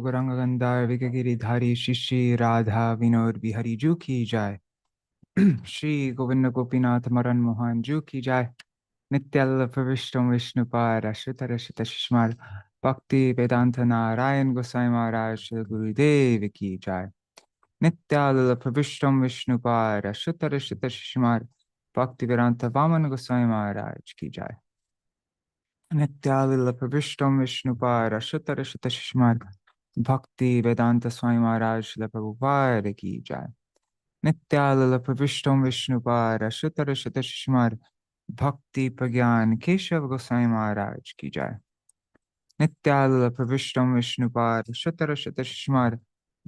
Gauranga Gandhar Vikagiri Dhari Shishi Radha Vinod Bihari Ju ki jai. Shri Govinda Gopinath Maran Mohan Ju ki jai. Nityal Pravishtam Vishnupad Ashritar Ashita Shishmar Bhakti Vedanta Narayan Gosai Maharaj Guru Dev ki jai. Nityal Pravishtam Vishnupad Ashritar Ashita Shishmar Bhakti Vedanta Vaman Gosai Maharaj ki jai. Nityalila Pravishtam Vishnupad Ashritar Ashita Shishmar Bhakti Vedanta Swami Maharaj Prabhupada ki jai. Nityalila Pravishtam Vishnupad Ashritar Ashita Shishmar Bhakti Pragyan Keshav Gosai Maharaj ki jai. Nityalila Pravishtam Vishnupad Ashritar Ashita Shishmar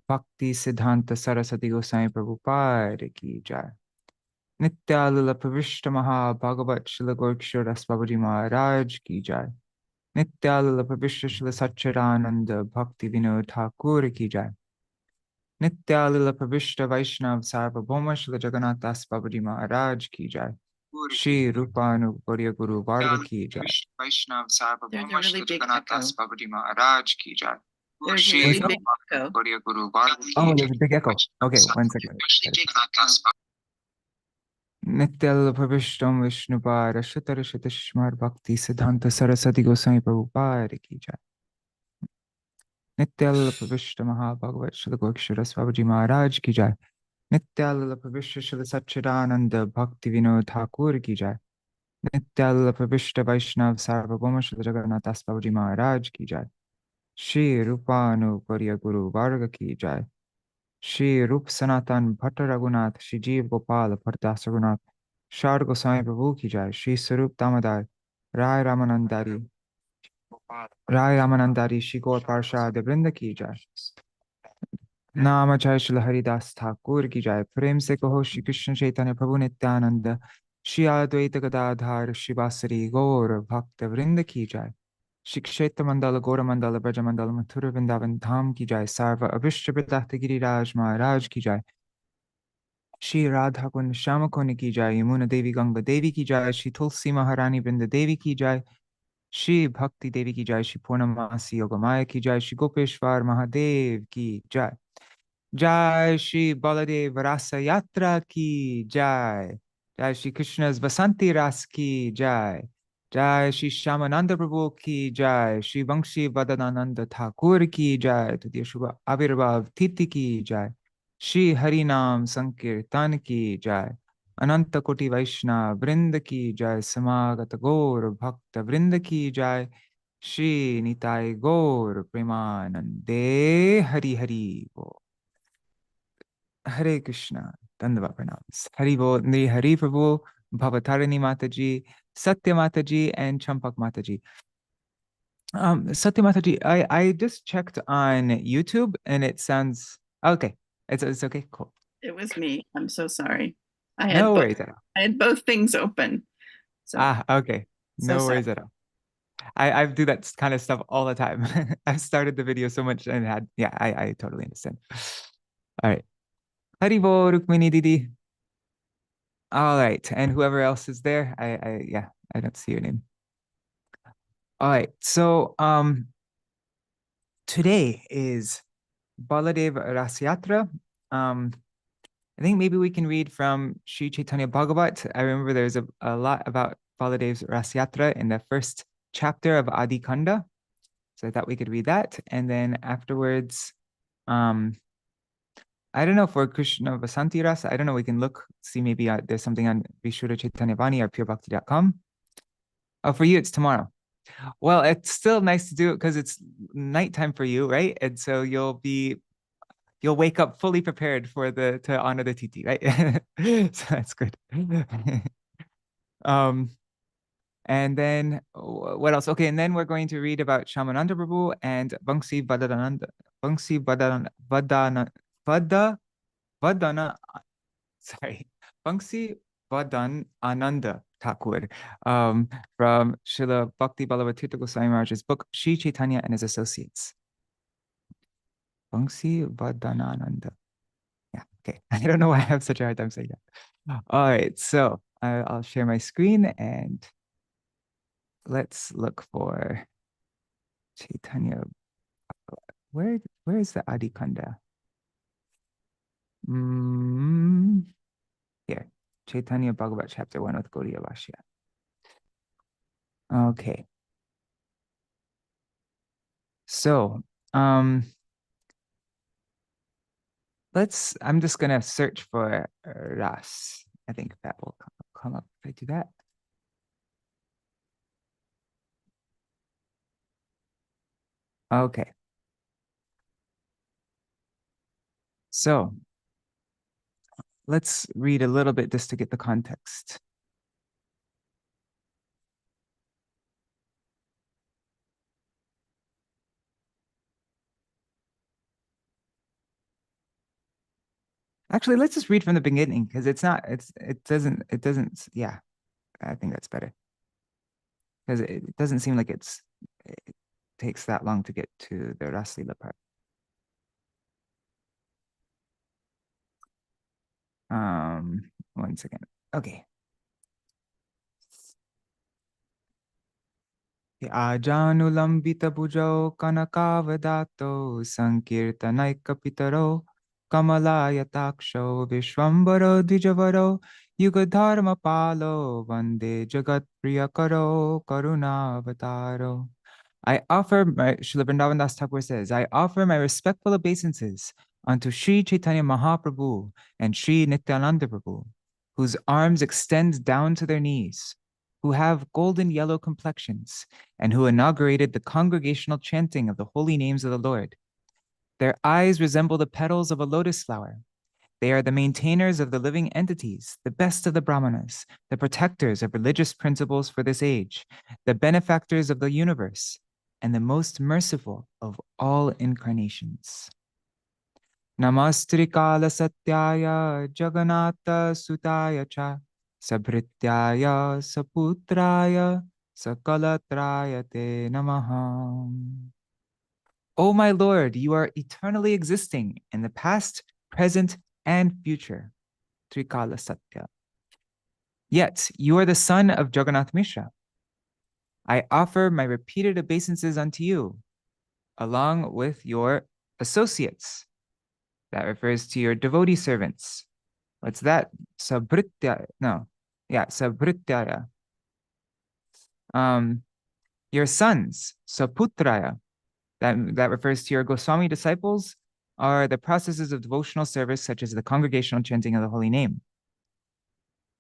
Bhakti Siddhanta Saraswati Gosai Prabhupada ki jai. Nityalila Pravishta Maha Bhagavat Śrīla Gorkṣoras Babaji Maharaj ki jai. Nityalila Pravishta Śrīla Satchidananda Bhakti Vinod Ṭhākura ki jai. Nityalila Pravishta Vaishnav Sarvabhauma Śrīla Jagannath Das Babaji Maharaj ki jai. Shri Rupanu Gauriya Guru Varga ki jai. Vaishnav Sarvabhauma Śrīla Jagannath Das Babaji Maharaj ki jai. Shri Rupanu Gauriya Guru Varga ki jai. Oh, there's a big echo. Okay, 1 second. Nityal Pravishtam Vishnupad Ashritar Ashita Shishmar Bhakti Siddhanta Saraswati Gosai Prabhupada ki jai. Nityal Pravishta Maha Bhagavat Śrīla Gorkṣoras Babaji Maharaj ki jai. Nityal Pravishta Śrīla Satchidananda Bhakti Vinod Ṭhākura ki jai. Nityal Pravishta Vaishnav Sarvabhauma Śrīla Jagannath Das Babaji Maharaj ki jai. Shri Rupanu Gauriya Guru Varga ki jai. Shri Rup Sanatan Bhatta Raghunath Shri Jeev Gopal Bhattadas Raghunath Shar Goswami Prabhu ki jai. Shri Sarup Damodar Rai Ramanandari Shri Gaur Parshad Vrinda ki jai. Nama Jai Shri Haridas Thakur ki jai. Prem se kaho Shri Kṛṣṇa Chaitanya Prabhu Nityananda Shri Advaita Gadadhar Shri Vasari Gaur Bhakta Vrinda ki jai. Shri Kshetra Mandala Gora Mandala Braja Mandala Mathura Vrindavan Dham ki jai. Sarva Abhishta Pratahta Giriraj Maharaj ki jai. Shri Radha Kund Shama Kund ki jai. Yamuna Devi Ganga Devi ki jai. Shri Tulsi Maharani Vrinda Devi ki jai. Shri Bhakti Devi ki jai. Shri Purnamasi Yogamaya ki jai. Shri Gopeshwar Mahadev ki jai. Jai Shri Baladeva Rāsa-yātrā ki jai. Jai Shri Kṛṣṇa's Vasanti-rāsa ki jai. Jai Shri Śyāmānanda Prabhu ki jai. Shri Vaṁśivadanānanda Ṭhākura ki jai. Tadiya Shubha Avirbhav Titi ki jai. Shri Harinam Sankirtan ki jai. Ananta Koti Vaishnav Vrinda ki jai. Samagata Gaur Bhakta Vrinda ki jai. Shri Nitai Gaur Premanande Hari Hari Bo. Hare Krishna, Dandava Pranams. Hari Bol, Nri Hari Prabhu, Bhavatarini Mataji, Satya Mataji, and Champak Mataji. Satya Mataji, I just checked on YouTube and it sounds okay. It's okay, cool. It was me. I'm so sorry. No worries at all. I had both things open. So okay. No worries at all. I do that kind of stuff all the time. I've started the video so much and I totally understand. All right. Haribo, Rukmini Didi. All right, and whoever else is there, I don't see your name. All right, so today is Baladeva Rāsa-yātrā. I think maybe we can read from Śrī Caitanya-bhāgavata. I remember there's a lot about Baladeva Rāsa-yātrā in the first chapter of Adi Kanda. So I thought we could read that. And then afterwards, I don't know for Kṛṣṇa Vasanti-rāsa. I don't know. We can look, see maybe there's something on Vishudha Chaitanya Vani or purebhakti.com. Oh, for you, it's tomorrow. Well, it's still nice to do it because it's nighttime for you, right? And so you'll wake up fully prepared for to honor the Titi, right? So that's good. And then what else? Okay, and then we're going to read about Śyāmānanda Prabhu and Vaṁśivadanānanda Ṭhākura from Śrīla Bhakti Ballabha Tīrtha Gosvāmī Mahārāja's book Śrī Caitanya and His Associates. Vaṁśivadanānanda. Yeah, okay. I don't know why I have such a hard time saying that. All right, so I'll share my screen and let's look for Chaitanya. where is the Adi Kanda? Here, Caitanya-bhāgavata chapter 1 with Gaudiya Bhashya. Okay. So, I'm just gonna search for Ras. I think that will come up if I do that. Okay. So let's read a little bit just to get the context. Actually, let's just read from the beginning because it doesn't, yeah, I think that's better. Because it doesn't seem like it takes that long to get to the Raslila part. One second. Okay. Ajanulambita bhujau kanakavadato sankirtanaikapitaro kamalaya-taksho vishwambaro dijavaro yugadharma palo vande jagat priyakaro karunavataro. Srila Vrindavan Thakur says, I offer my respectful obeisances unto Śrī Caitanya-Mahaprabhu and Śrī Nityananda Prabhu, whose arms extend down to their knees, who have golden yellow complexions, and who inaugurated the congregational chanting of the holy names of the Lord. Their eyes resemble the petals of a lotus flower. They are the maintainers of the living entities, the best of the Brahmanas, the protectors of religious principles for this age, the benefactors of the universe, and the most merciful of all incarnations. Namastrikala satyaya jagannatha sutaya cha sabhrityaya saputraya sakalatraya te namaha. O my Lord, you are eternally existing in the past, present, and future. Trikala Satya. Yet you are the son of Jagannath Mishra. I offer my repeated obeisances unto you, along with your associates. That refers to your devotee servants. What's that? Sabhrityaya. No. Yeah, Sabhrityaya. Your sons, Saputraya. That refers to your Gosvāmī disciples, are the processes of devotional service, such as the congregational chanting of the holy name.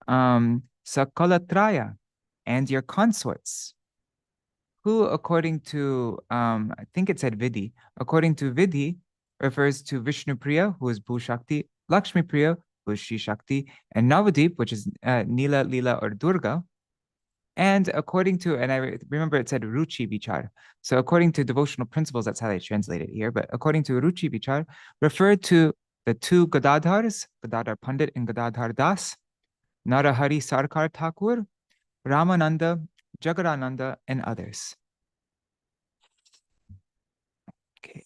Sakalatraya, and your consorts, who, according to, I think it said Vidhi, according to Vidhi, refers to Vishnu Priya, who is Bhu-Shakti, Lakshmi Priya, who is Shri Shakti, and Navadip, which is Nila, Lila, or Durga. And according to, and I remember it said Ruchi Vichar. So according to devotional principles, that's how they translate it here. But according to Ruchi Vichar, referred to the two Gadadhars, Gadadhar Pandit and Gadadhar Das, Narahari Sarkar Thakur, Ramananda, Jagarananda, and others. Okay.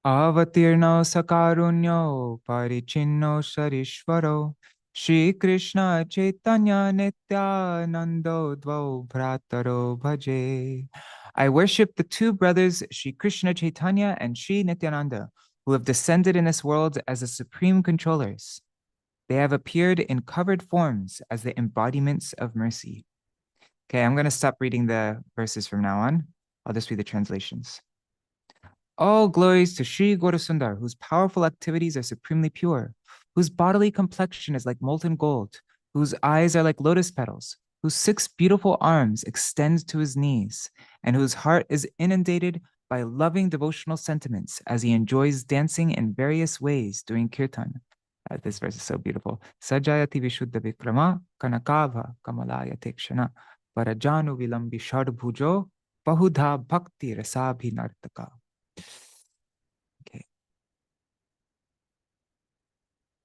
Avatirno sakarunyo parichinno sarishvaro Śrī Caitanya Nityanando dvau bhrataro bhaje. I worship the two brothers, Śrī Kṛṣṇa Caitanya and Śrī Nityananda, who have descended in this world as the supreme controllers. They have appeared in covered forms as the embodiments of mercy. Okay, I'm going to stop reading the verses from now on. I'll just read the translations. All glories to Śrī Gaurasundar, whose powerful activities are supremely pure, whose bodily complexion is like molten gold, whose eyes are like lotus petals, whose 6 beautiful arms extend to his knees, and whose heart is inundated by loving devotional sentiments as he enjoys dancing in various ways during kirtan. This verse is so beautiful. Sajayati vishuddha vikrama kanakava kamalaya tekshana parajanu vilambi shadbhujo bahudha bhakti rasabhinartaka.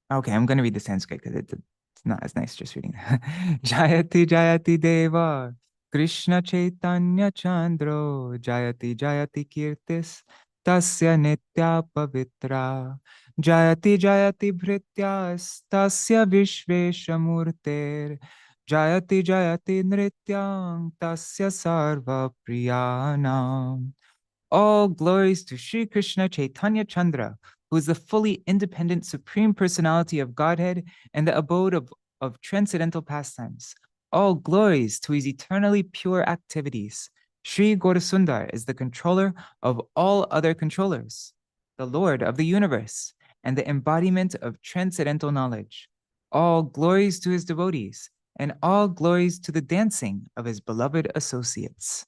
Okay, I'm going to read the Sanskrit because it's not as nice just reading. Jayati Jayati Deva Krishna Chaitanya Chandro Jayati Jayati Kirtis Tasya Nitya Pavitra Jayati Jayati Bhrityas Tasya Vishveshamurter Jayati Jayati Nrityam Tasya Sarva Priyanam. All glories to Śrī Kṛṣṇa Caitanya-chandra, who is the fully independent Supreme Personality of Godhead and the abode of transcendental pastimes. All glories to his eternally pure activities. Śrī Gaurasundar is the controller of all other controllers, the Lord of the universe, and the embodiment of transcendental knowledge. All glories to his devotees, and all glories to the dancing of his beloved associates.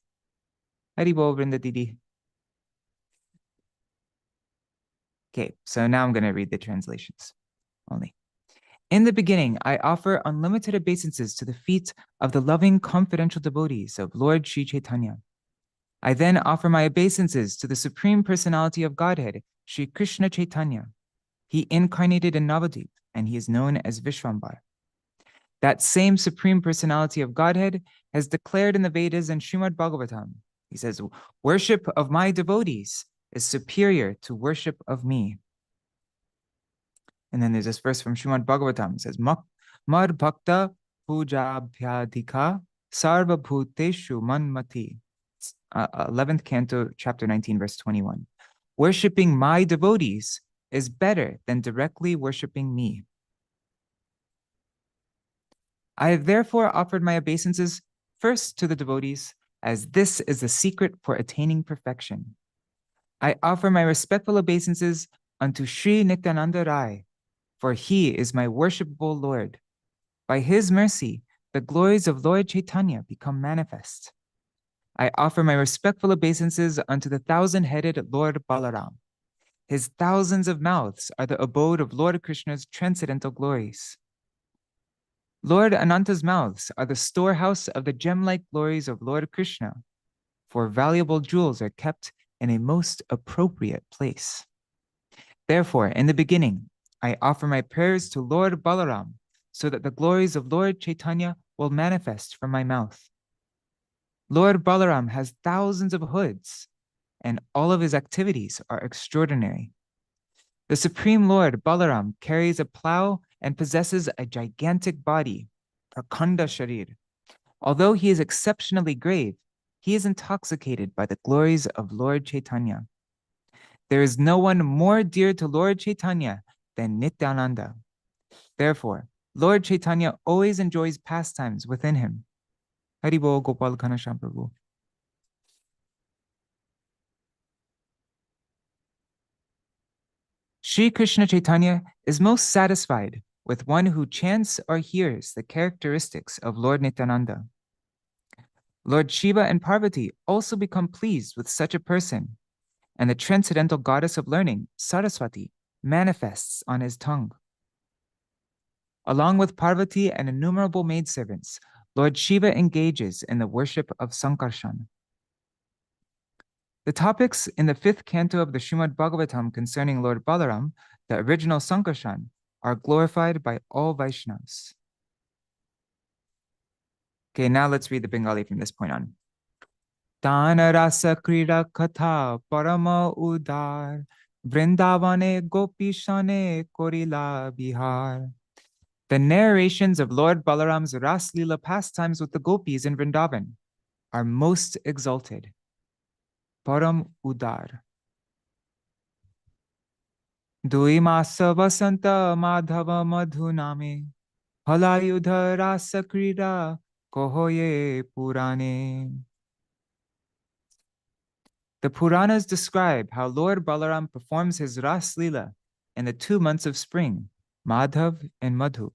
Haribol, Vrinda Didi. Okay, so now I'm going to read the translations only. In the beginning, I offer unlimited obeisances to the feet of the loving confidential devotees of Lord Śrī Caitanya. I then offer my obeisances to the Supreme Personality of Godhead, Śrī Kṛṣṇa Caitanya. He incarnated in Navadvip, and he is known as Vishvambar. That same Supreme Personality of Godhead has declared in the Vedas and Śrīmad Bhāgavatam. He says, worship of my devotees is superior to worship of me. And then there's this verse from Śrīmad Bhāgavatam. It says, Mad Bhakta Pujabhyadhika Sarva Bhuteshu Manmati. 11th canto, chapter 19, verse 21. Worshipping my devotees is better than directly worshipping me. I have therefore offered my obeisances first to the devotees, as this is the secret for attaining perfection. I offer my respectful obeisances unto Śrī Nityananda Rai, for he is my worshipable Lord. By his mercy, the glories of Lord Chaitanya become manifest. I offer my respectful obeisances unto the thousand-headed Lord Balaram. His thousands of mouths are the abode of Lord Krishna's transcendental glories. Lord Ananta's mouths are the storehouse of the gem-like glories of Lord Krishna, for valuable jewels are kept in a most appropriate place. Therefore, in the beginning, I offer my prayers to Lord Balaram, so that the glories of Lord Chaitanya will manifest from my mouth. Lord Balaram has thousands of hoods, and all of his activities are extraordinary. The Supreme Lord Balaram carries a plow and possesses a gigantic body, Prakanda Sharir. Although he is exceptionally grave, he is intoxicated by the glories of Lord Chaitanya. There is no one more dear to Lord Chaitanya than Nityananda. Therefore, Lord Chaitanya always enjoys pastimes within him. Haribol Gopal Ghanasham Prabhu. Śrī Kṛṣṇa Caitanya is most satisfied with one who chants or hears the characteristics of Lord Nityananda. Lord Shiva and Parvati also become pleased with such a person, and the transcendental goddess of learning, Saraswati, manifests on his tongue. Along with Parvati and innumerable maidservants, Lord Shiva engages in the worship of Sankarshan. The topics in the 5th canto of the Śrīmad Bhāgavatam concerning Lord Balaram, the original Sankarshan, are glorified by all Vaishnavas. Okay, now let's read the Bengali from this point on. Tāna rasa krīda katha parama udar vrindavane gopishane korila bihar. The narrations of Lord Balaram's Ras-lila pastimes with the gopis in Vrindavan are most exalted. Param udar. Dui masa vasanta madhava madhuname halayudha rasa krida kohoye purane. The Puranas describe how Lord Balaram performs his Ras-lila in the 2 months of spring, Madhav and Madhu.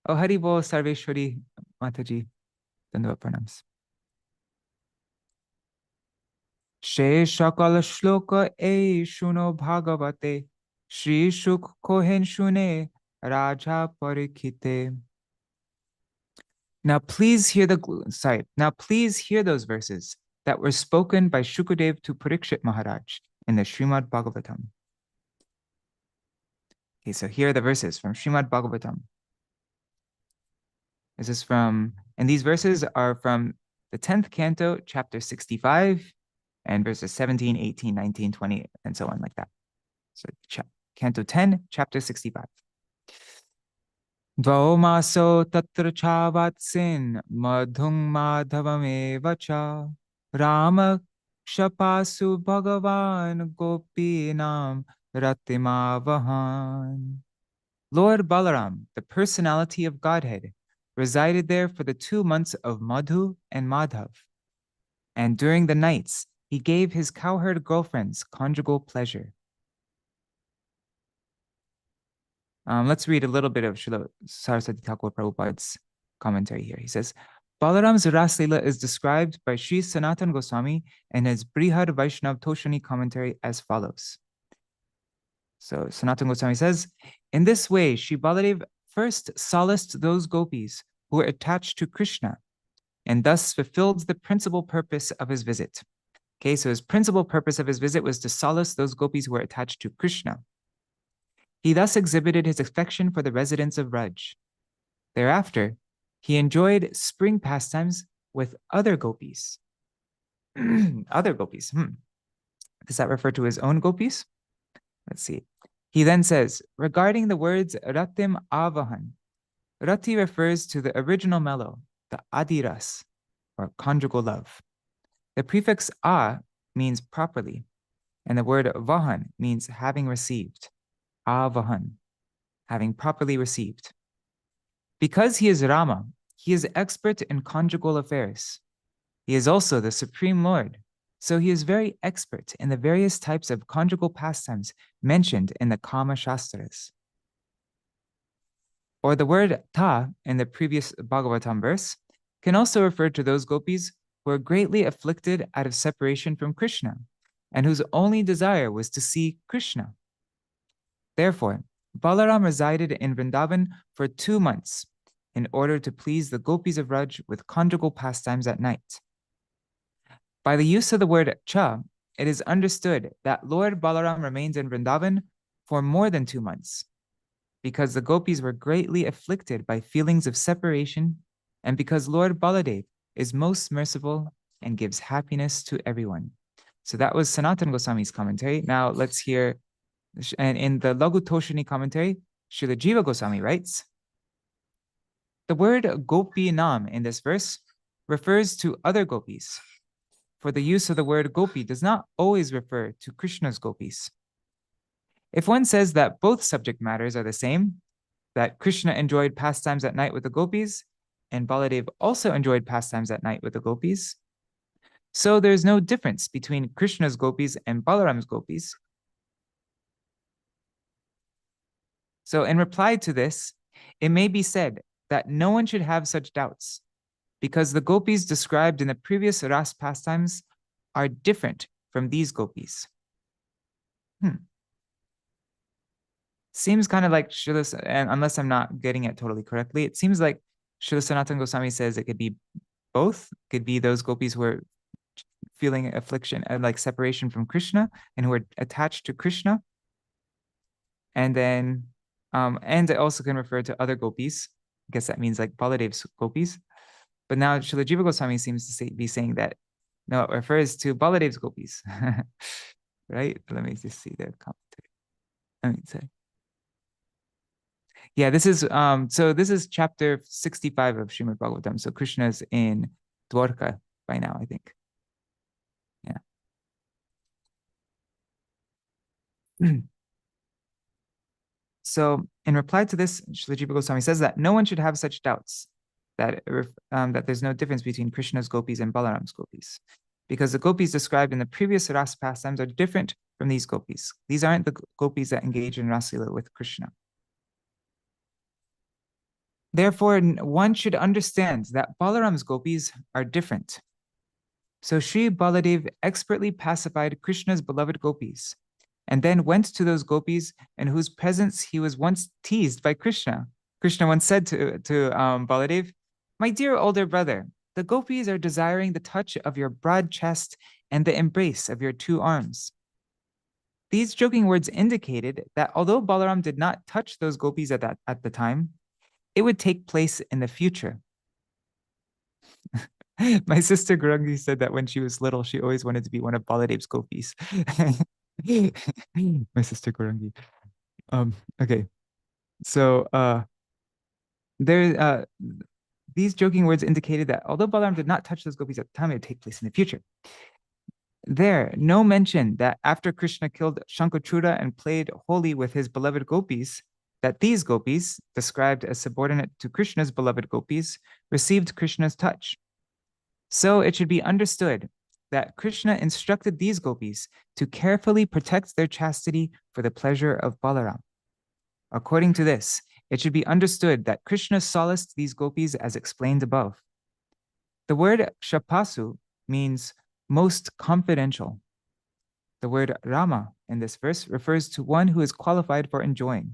Oh, Haribol Sarveshwari Mataji. Dandavat pranams. She shakal shloka e shuno bhagavate Shri Shuk kohen shune Raja parikite. Now please hear those verses that were spoken by Shukadev to Parikshit Mahārāja in the Śrīmad Bhāgavatam. Okay, so here are the verses from Śrīmad Bhāgavatam. And these verses are from the 10th canto, chapter 65, and verses 17, 18, 19, 20, and so on like that. So canto 10, chapter 65. Dvaumaso tatra chavatsin madhung madhavam evacha Rama Shapasu Bhagavan Gopinam Ratimavahan. Lord Balaram, the personality of Godhead, resided there for the 2 months of Madhu and Madhav. And during the nights, he gave his cowherd girlfriends conjugal pleasure. Let's read a little bit of Srila Saraswati Thakur Prabhupada's commentary here. He says, Balaram's Raslila is described by Sri Sanatana Goswami in his Brihad Vaishnav Toshani commentary as follows. So Sanatana Goswami says, in this way, Shri Baladeva first solaced those gopis who were attached to Krishna and thus fulfilled the principal purpose of his visit. Okay, so his principal purpose of his visit was to solace those gopis who were attached to Krishna. He thus exhibited his affection for the residents of Raj. Thereafter, he enjoyed spring pastimes with other gopis. Other gopis. Does that refer to his own gopis? Let's see. He then says, regarding the words Ratim Avahan, Rati refers to the original mellow, the Adiras, or conjugal love. The prefix A means properly, and the word Vahan means having received. Avahan, having properly received. Because he is Rama, he is expert in conjugal affairs. He is also the Supreme Lord, so he is very expert in the various types of conjugal pastimes mentioned in the Kama Shastras. Or the word ta in the previous Bhagavatam verse can also refer to those gopis who are greatly afflicted out of separation from Krishna and whose only desire was to see Krishna. Therefore, Balaram resided in Vrindavan for 2 months in order to please the gopis of Raj with conjugal pastimes at night. By the use of the word cha, it is understood that Lord Balaram remains in Vrindavan for more than 2 months, because the gopis were greatly afflicted by feelings of separation, and because Lord Baladev is most merciful and gives happiness to everyone. So that was Sanatana Goswami's commentary. Now let's hear, and in the Lagu Toshani commentary, Srila Jiva Goswami writes, the word gopi nam in this verse refers to other gopis, for the use of the word gopi does not always refer to Krishna's gopis. If one says that both subject matters are the same, that Krishna enjoyed pastimes at night with the gopis, and Baladev also enjoyed pastimes at night with the gopis, so there's no difference between Krishna's gopis and Balaram's gopis. So in reply to this, it may be said that no one should have such doubts, because the gopis described in the previous Ras pastimes are different from these gopis. Seems kind of like Srila, and unless I'm not getting it totally correctly, it seems like Srila Sanatana Goswami says it could be both. It could be those gopis who are feeling affliction and like separation from Krishna and who are attached to Krishna. And then, and it also can refer to other gopis. I guess that means like Baladev's gopis. But now Srila Jiva Goswami seems to be saying that, no, it refers to Baladev's gopis. Right? Let me just see the commentary. Let me say. Yeah, this is so this is chapter 65 of Srimad Bhagavatam. So Krishna's in Dwarka by now, I think. Yeah. So in reply to this, Srila Jiva Goswami says that no one should have such doubts that there's no difference between Krishna's gopis and Balaram's gopis, because the gopis described in the previous Ras pastimes are different from these gopis. These aren't the gopis that engage in Raslila with Krishna. Therefore, one should understand that Balaram's gopis are different. So Sri Baladev expertly pacified Krishna's beloved gopis, and then went to those gopis in whose presence he was once teased by Krishna. Krishna once said to Baladev, "My dear older brother, the gopis are desiring the touch of your broad chest and the embrace of your 2 arms." These joking words indicated that although Balaram did not touch those gopis at the time, it would take place in the future. My sister Gaurangi said that when she was little, she always wanted to be one of Baladev's gopis. My sister Gaurangi. Okay. So these joking words indicated that although Balaram did not touch those gopis at the time, it would take place in the future. there no mention that after Krishna killed Shankhachuda and played holy with his beloved gopis, that these gopis, described as subordinate to Krishna's beloved gopis, received Krishna's touch. So it should be understood that Krishna instructed these gopis to carefully protect their chastity for the pleasure of Balaram. According to this, it should be understood that Krishna solaced these gopis as explained above. The word shapasu means most confidential. The word Rama in this verse refers to one who is qualified for enjoying.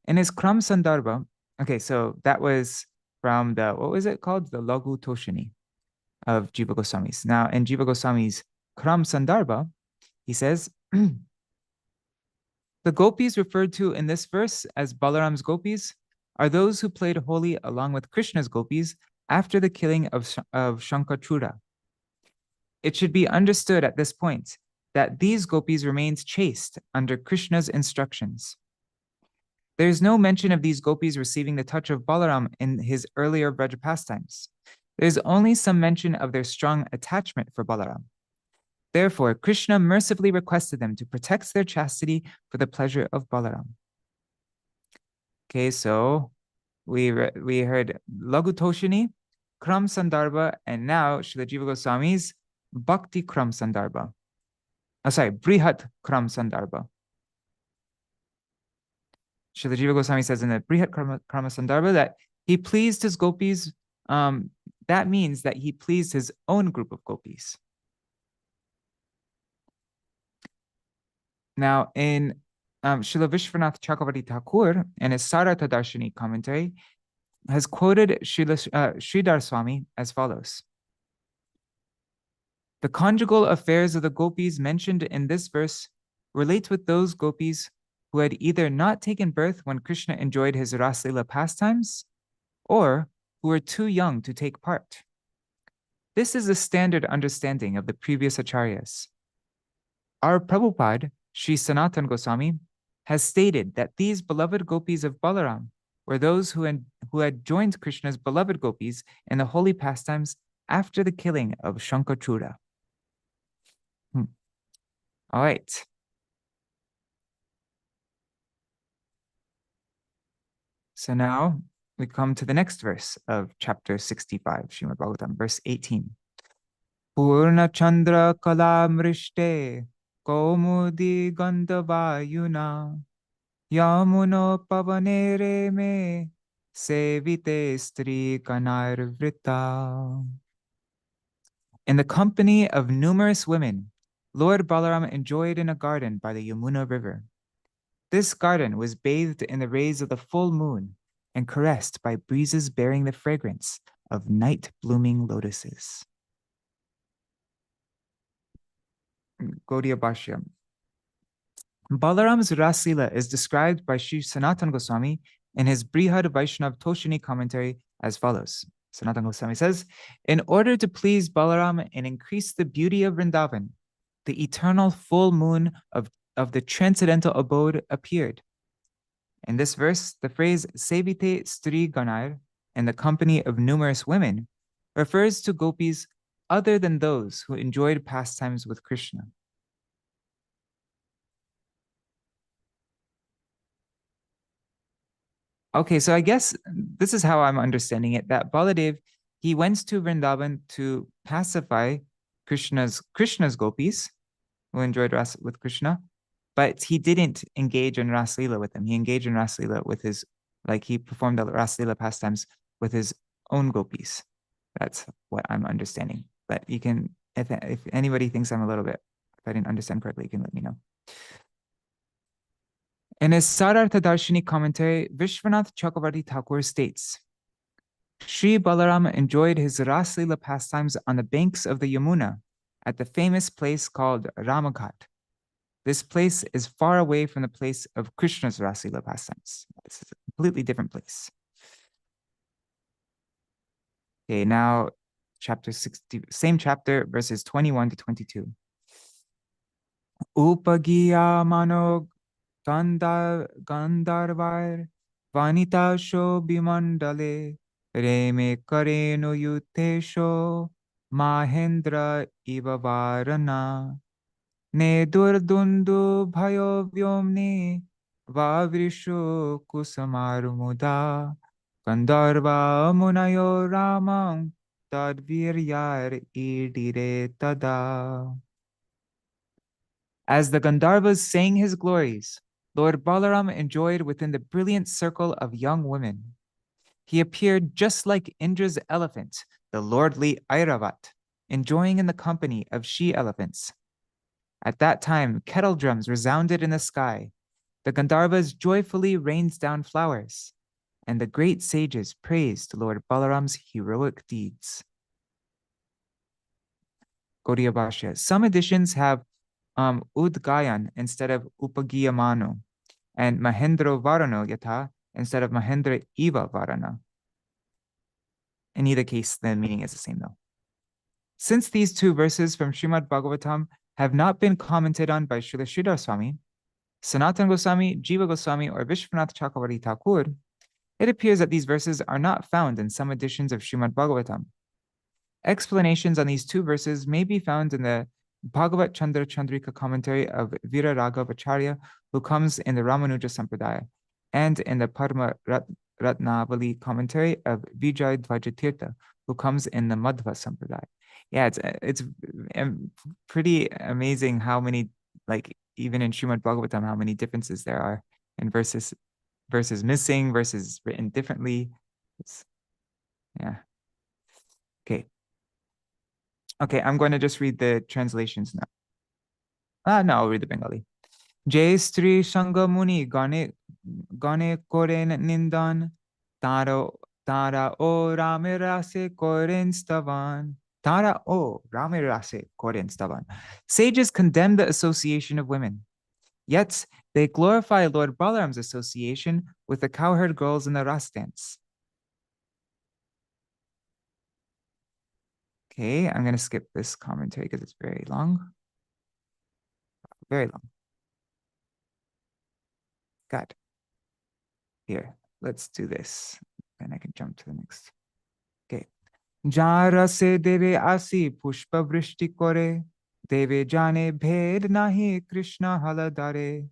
In his Kram Sandarbha, okay, so that was from the, what was it called? The Lagu Toshini of Jiva Goswami's. Now, in Jiva Goswami's Kram Sandarbha, he says, the gopis referred to in this verse as Balaram's gopis are those who played holy along with Krishna's gopis after the killing of Shankhachuda. It should be understood at this point that these gopis remained chaste under Krishna's instructions. There is no mention of these gopis receiving the touch of Balaram in his earlier Vraja pastimes. There is only some mention of their strong attachment for Balaram. Therefore, Krishna mercifully requested them to protect their chastity for the pleasure of Balaram. Okay, so we heard Lagu Toshini, Kram Sandarbha, and now Srila Jiva Goswami's Bhakti Kram Sandarbha. Brihat Kram Sandarbha. Srila Jiva Goswami says in the Brihat Krama Sandarbha that he pleased his gopis. That means that he pleased his own group of gopis. Now, in Srila Vishwanath Chakravarti Thakur, in his Sarartha Darshini commentary, has quoted Sridhar Swami as follows. The conjugal affairs of the gopis mentioned in this verse relate with those gopis who had either not taken birth when Krishna enjoyed his Raslila pastimes, or who were too young to take part. This is the standard understanding of the previous acharyas. Our Prabhupada, Sri Sanatana Goswami, has stated that these beloved gopis of Balaram were those who had joined Krishna's beloved gopis in the holy pastimes after the killing of Shankhachuda. All right. So now we come to the next verse of chapter 65, Srimad Bhagavatam, verse 18. Purna Chandra Kala Mrishte Kaumudi Gandhavayuna Yamuno Pavanere Me Sevite Śrī Caitanya-bhāgavata. In the company of numerous women, Lord Balaram enjoyed in a garden by the Yamuna river. This garden was bathed in the rays of the full moon and caressed by breezes bearing the fragrance of night-blooming lotuses. Gaudiya Bhashya. Balaram's Raslila is described by Sri Sanatana Goswami in his Brihad Vaishnav Toshini commentary as follows. Sanatana Goswami says, in order to please Balaram and increase the beauty of Vrindavan, the eternal full moon of the transcendental abode appeared. In this verse, the phrase Sevite Śrī Caitanya in the company of numerous women refers to gopis other than those who enjoyed pastimes with Krishna. Okay, so I guess this is how I'm understanding it, that Baladev, he went to Vrindavan to pacify Krishna's gopis who enjoyed Rasa with Krishna, but he didn't engage in Raslila with them. He engaged in Raslila with his, he performed the Raslila pastimes with his own gopis. That's what I'm understanding. But you can, if anybody thinks I'm a little bit, if I didn't understand correctly, you can let me know. In his Sarartha Darshini commentary, Vishwanath Chakravarti Thakur states, Sri Balaram enjoyed his Raslila pastimes on the banks of the Yamuna at the famous place called Ramaghat. This place is far away from the place of Krishna's Raslila pastimes. This is a completely different place. Okay, now chapter 60, same chapter, verses 21 to 22. Upagiya mano Gandharvar Vanita Sho Bimandale Reme Kareno Yutesho Mahendra iva varana. Ne durdundu bhayo vyomni vavrishu kusamarumuda. Gandharva munayo ramam tadviryar idire tada. As the Gandharvas sang his glories, Lord Balaram enjoyed within the brilliant circle of young women. He appeared just like Indra's elephant, the lordly Airavat, enjoying in the company of she-elephants. At that time, kettle drums resounded in the sky. The Gandharvas joyfully rained down flowers, and the great sages praised Lord Balaram's heroic deeds. Gaudiya Bhashya. Some editions have Udgayan instead of Upagiyamano, and Mahendra Varano Yatha instead of Mahendra Iva Varana. In either case, the meaning is the same though. Since these two verses from Srimad Bhagavatam have not been commented on by Śrīla Sridhar Swami, Sanatana Gosvāmī, Jiva Gosvāmī, or Vishwanath Chakravarti Thakur, it appears that these verses are not found in some editions of Srimad Bhagavatam. Explanations on these two verses may be found in the Bhagavat Chandra Chandrika commentary of Vira Raghavacharya, who comes in the Ramanuja Sampradaya, and in the Parma Ratnavali commentary of Vijay Dvaja Tīrtha, who comes in the Madhva Sampradaya. Yeah, it's pretty amazing how many, like even in Srimad Bhagavatam, how many differences there are in verses missing, verses written differently. Yeah. Okay, I'm going to just read the translations now. No, I'll read the Bengali. Jai Sri Sangamuni Gane Koren Nindan Tara o Ramirase Koren Stavan. Tara o Ramirase Koren Stavan. Sages condemn the association of women, yet they glorify Lord Balaram's association with the cowherd girls in the Ras dance. Okay, I'm going to skip this commentary because it's very long. Very long. Good. Here, let's do this. And I can jump to the next. Okay. Jara se deve asi pushpa vrishti kore, deve jane bhed nahi Kṛṣṇa haladare.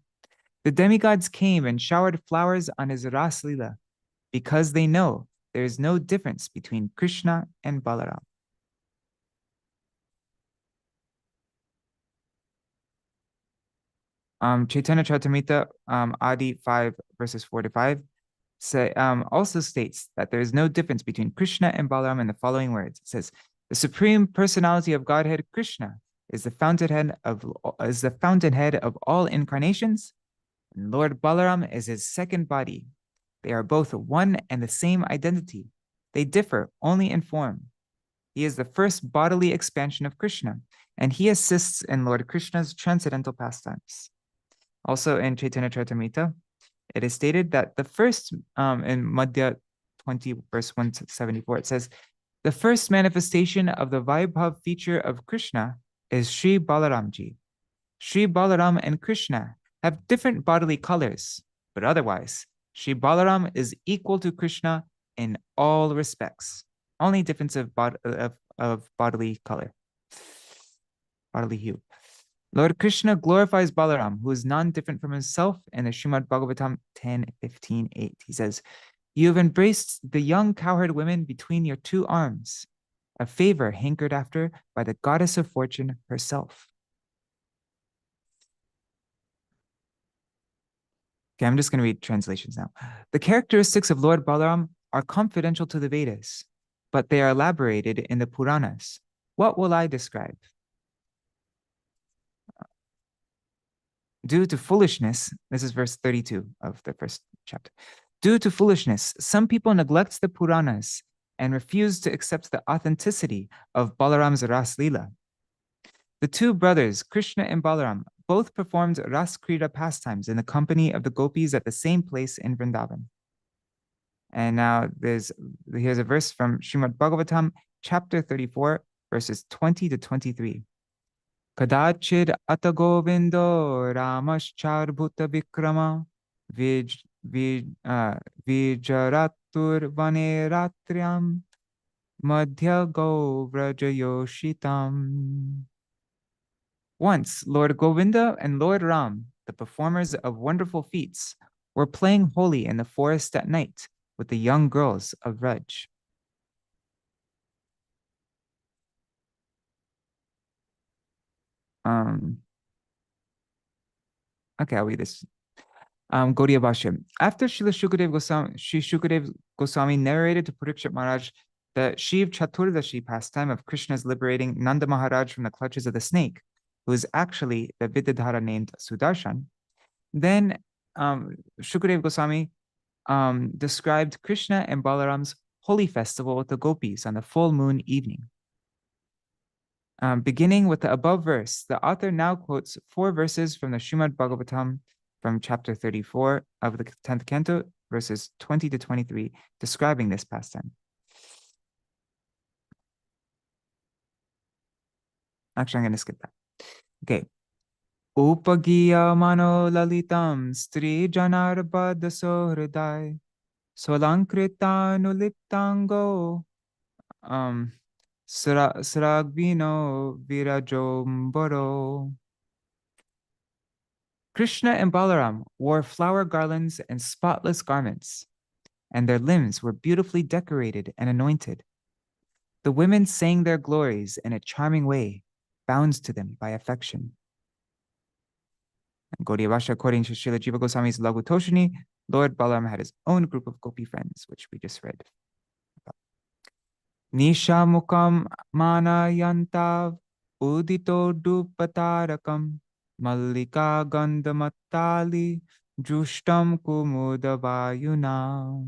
The demigods came and showered flowers on his Ras Lila because they know there is no difference between Kṛṣṇa and Balaram. Chaitanya Charitamrita, Adi 5, verses 4 to 5, also states that there is no difference between Kṛṣṇa and Balaram in the following words. It says, the Supreme Personality of Godhead, Kṛṣṇa, is the fountainhead of all incarnations, and Lord Balaram is his second body. They are both one and the same identity. They differ only in form. He is the first bodily expansion of Kṛṣṇa, and he assists in Lord Krishna's transcendental pastimes. Also in Chaitanya Charitamrita, it is stated that the first, in Madhya 20, verse 174, it says, the first manifestation of the Vaibhav feature of Kṛṣṇa is Śrī Balaramji. Śrī Balaram and Kṛṣṇa have different bodily colors, but otherwise, Śrī Balaram is equal to Kṛṣṇa in all respects. Only difference of bodily color, bodily hue. Lord Krishna glorifies Balaram, who is non-different from himself, in the Srimad Bhagavatam 10:15:8. He says, you have embraced the young cowherd women between your two arms, a favor hankered after by the goddess of fortune herself. Okay, I'm just going to read translations now. The characteristics of Lord Balaram are confidential to the Vedas, but they are elaborated in the Puranas. What will I describe? Due to foolishness, this is verse 32 of the first chapter. Due to foolishness, some people neglect the Puranas and refuse to accept the authenticity of Balaram's Ras Lila. The two brothers, Kṛṣṇa and Balaram, both performed Ras Krida pastimes in the company of the gopis at the same place in Vrindavan. And now here's a verse from Srimad Bhagavatam, chapter 34, verses 20 to 23. Kadachid atagovindo ramaschar bhuta vikrama vijaratur vaneratriam madhya go vrajayoshitam. Once, Lord Govinda and Lord Ram, the performers of wonderful feats, were playing holy in the forest at night with the young girls of Vraj. Okay, I'll read this. Gaudiya Bhashya. After Srila Shukadev Goswami narrated to Parikshit Maharaj the Shiv Chaturdashi pastime of Krishna's liberating Nanda Mahārāja from the clutches of the snake, who is actually the Vidyadhara named Sudarshan, then Shukadev Goswami described Krishna and Balaram's holy festival with the gopis on the full moon evening. Beginning with the above verse, the author now quotes 4 verses from the Śrīmad Bhagavatam from chapter 34 of the 10th canto, verses 20 to 23, describing this pastime. Actually, I'm going to skip that. Okay. Upagiya mano lalitam stri janarbada sohridai solankritanuliptango Sragvino Virajomboro. Krishna and Balaram wore flower garlands and spotless garments, and their limbs were beautifully decorated and anointed. The women sang their glories in a charming way, bound to them by affection. And Gaudiya Bhashya, according to Srila Jiva Goswami's Laghu Toshini, Lord Balaram had his own group of gopi friends, which we just read. Nisha mukam manayantav udito dupatarakam mallika gandhamattali jushtam kumudavayuna.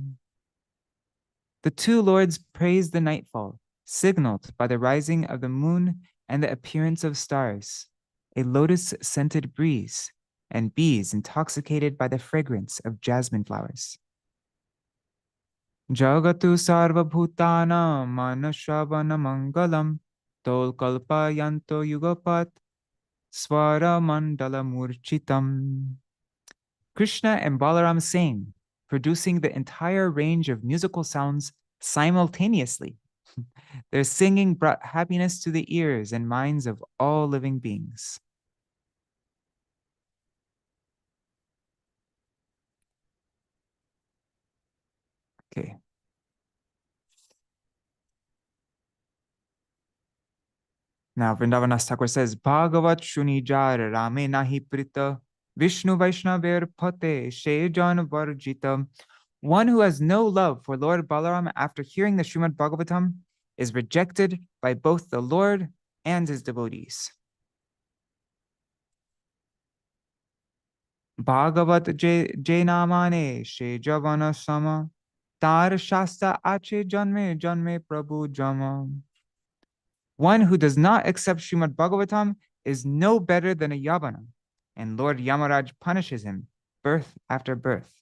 The 2 lords praised the nightfall, signaled by the rising of the moon and the appearance of stars, a lotus-scented breeze, and bees intoxicated by the fragrance of jasmine flowers. Jagatu sarva bhutana manashavana mangalam tolkalpa yanto yugapat swara mandala murchitam. Krishna and Balaram sang, producing the entire range of musical sounds simultaneously. Their singing brought happiness to the ears and minds of all living beings. Okay. Now, Vrindavandas Thakur says, Bhagavat Shunijar Rame Nahi Prita Vishnu Vaishnaver Pate Shejan Varjita. One who has no love for Lord Balaram after hearing the Śrīmad Bhagavatam is rejected by both the Lord and his devotees. Bhagavat Jainamane Shejavana Sama Tar Shasta Ache Janme Janme Prabhu Jama. One who does not accept Śrīmad Bhagavatam is no better than a Yavana, and Lord Yamaraj punishes him birth after birth.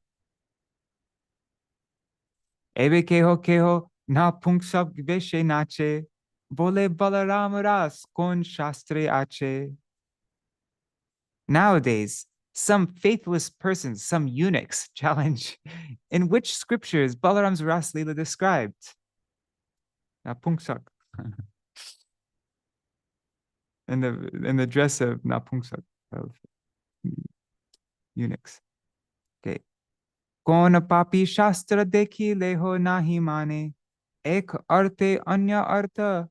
Ebe keho keho na punksab veshe nache, bole Balaram ras kon shastre ache. Nowadays, some faithless persons, some eunuchs, challenge, in which scripture is Balaram's Ras Leela described? Napungsak. in the dress of Napungsak, of eunuchs. Okay. Kon papi shastra dekhi leho nahi mane, ek arte anya artha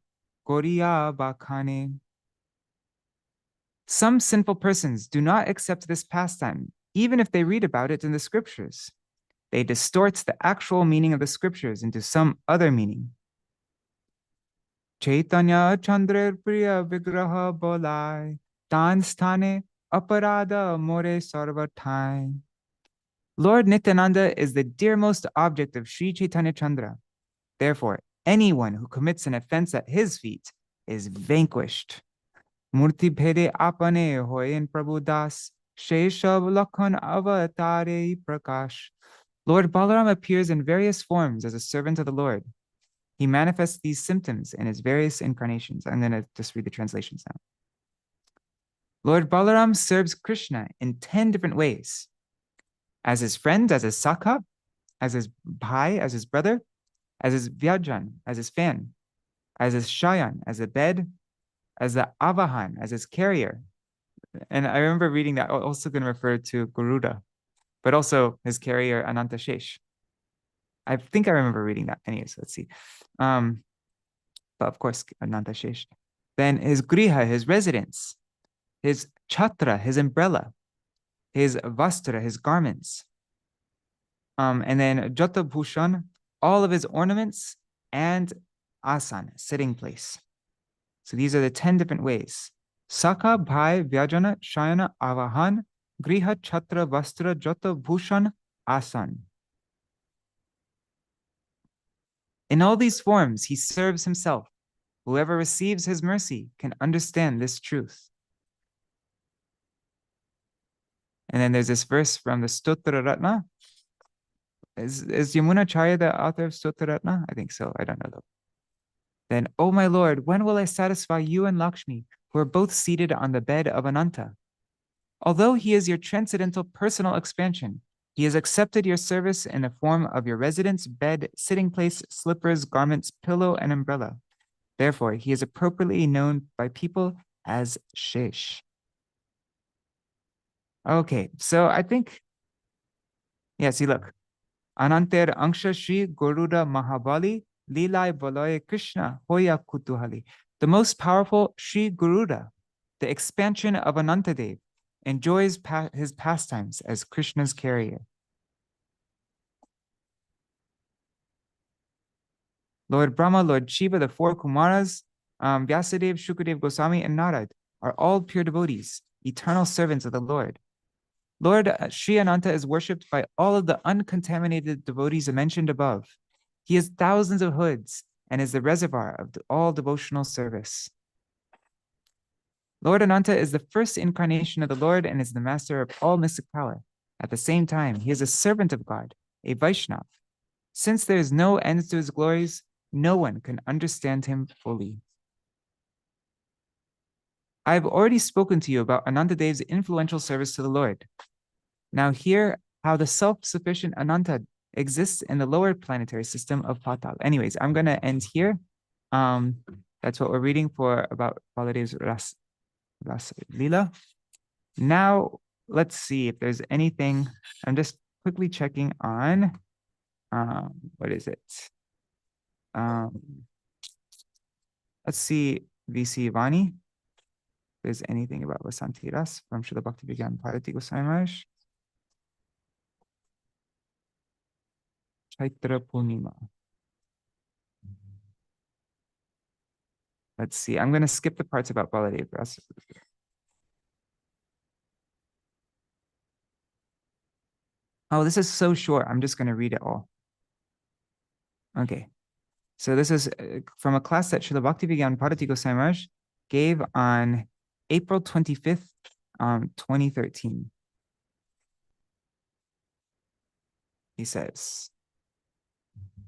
koriya bakhane. Some sinful persons do not accept this pastime, even if they read about it in the scriptures. They distort the actual meaning of the scriptures into some other meaning. Chaitanya Chandrer Priya Vigraha Bolai, Tan Sthane Aparada More Sarvathai. Lord Nityananda is the dearmost object of Śrī Caitanya-chandra. Therefore, anyone who commits an offense at his feet is vanquished. Murti bhede apane hoyen Prabhu Das, Sheshav Lakhan Avatare Prakash. Lord Balaram appears in various forms as a servant of the Lord. He manifests these symptoms in his various incarnations. I'm going to just read the translations now. Lord Balaram serves Krishna in 10 different ways. As his friend, as his sakha, as his bhai, as his brother, as his vyajan, as his fan, as his shayan, as a bed, as the avahan, as his carrier. And I remember reading that also going to refer to Garuda, but also his carrier Anantashesh. I think I remember reading that. Anyways, let's see. But of course, Anantashesh. Then his griha, his residence, his chhatra, his umbrella, his vastra, his garments. And then jata bhushan, all of his ornaments, and asan, sitting place. So these are the 10 different ways. Saka, bhai, vyajana, shayana, avahan, griha, chhatra, vastra, jata bhushan, asan. In all these forms, he serves himself. Whoever receives his mercy can understand this truth. And then there's this verse from the Stotra Ratna. Is Yamunacharya the author of Stotra Ratna? I think so. I don't know though. Then, oh my Lord, when will I satisfy you and Lakshmi, who are both seated on the bed of Ananta? Although he is your transcendental personal expansion, he has accepted your service in the form of your residence, bed, sitting place, slippers, garments, pillow, and umbrella. Therefore, he is appropriately known by people as Shesh. Okay, so I think, yeah, see, look. Ananter Angsha Shri Garuda Mahabali Lilai Baloy Krishna Hoya Kutuhali. The most powerful Shri Garuda, the expansion of Anantadev, enjoys his pastimes as Krishna's carrier. Lord Brahma, Lord Shiva, the 4 Kumaras, Vyasadeva, Shukadev, Gosvāmī, and Narad are all pure devotees, eternal servants of the Lord. Lord Sri Ananta is worshipped by all of the uncontaminated devotees mentioned above. He has thousands of hoods and is the reservoir of all devotional service. Lord Ananta is the first incarnation of the Lord and is the master of all mystic power. At the same time, he is a servant of God, a Vaishnav. Since there is no end to his glories, no one can understand him fully. I have already spoken to you about Anantadev's influential service to the Lord. Now hear how the self-sufficient Ananta exists in the lower planetary system of Patal. Anyways, I'm going to end here. That's what we're reading for about Baladev's Rasa-lila. Now, let's see if there's anything. I'm just quickly checking on, what is it? Let's see, VC Vani. If there's anything about Vasanti-rāsa from Śrīla Bhakti-Vigyan Bharati Goswami Maharaj. Chaitra Purnima. Let's see. I'm going to skip the parts about Baladeva Rāsa. Oh, this is so short. I'm just going to read it all. Okay. So this is from a class that Śrīla Bhakti-Vigyan Bharati Goswami Maharaj gave on April 25th, 2013. He says,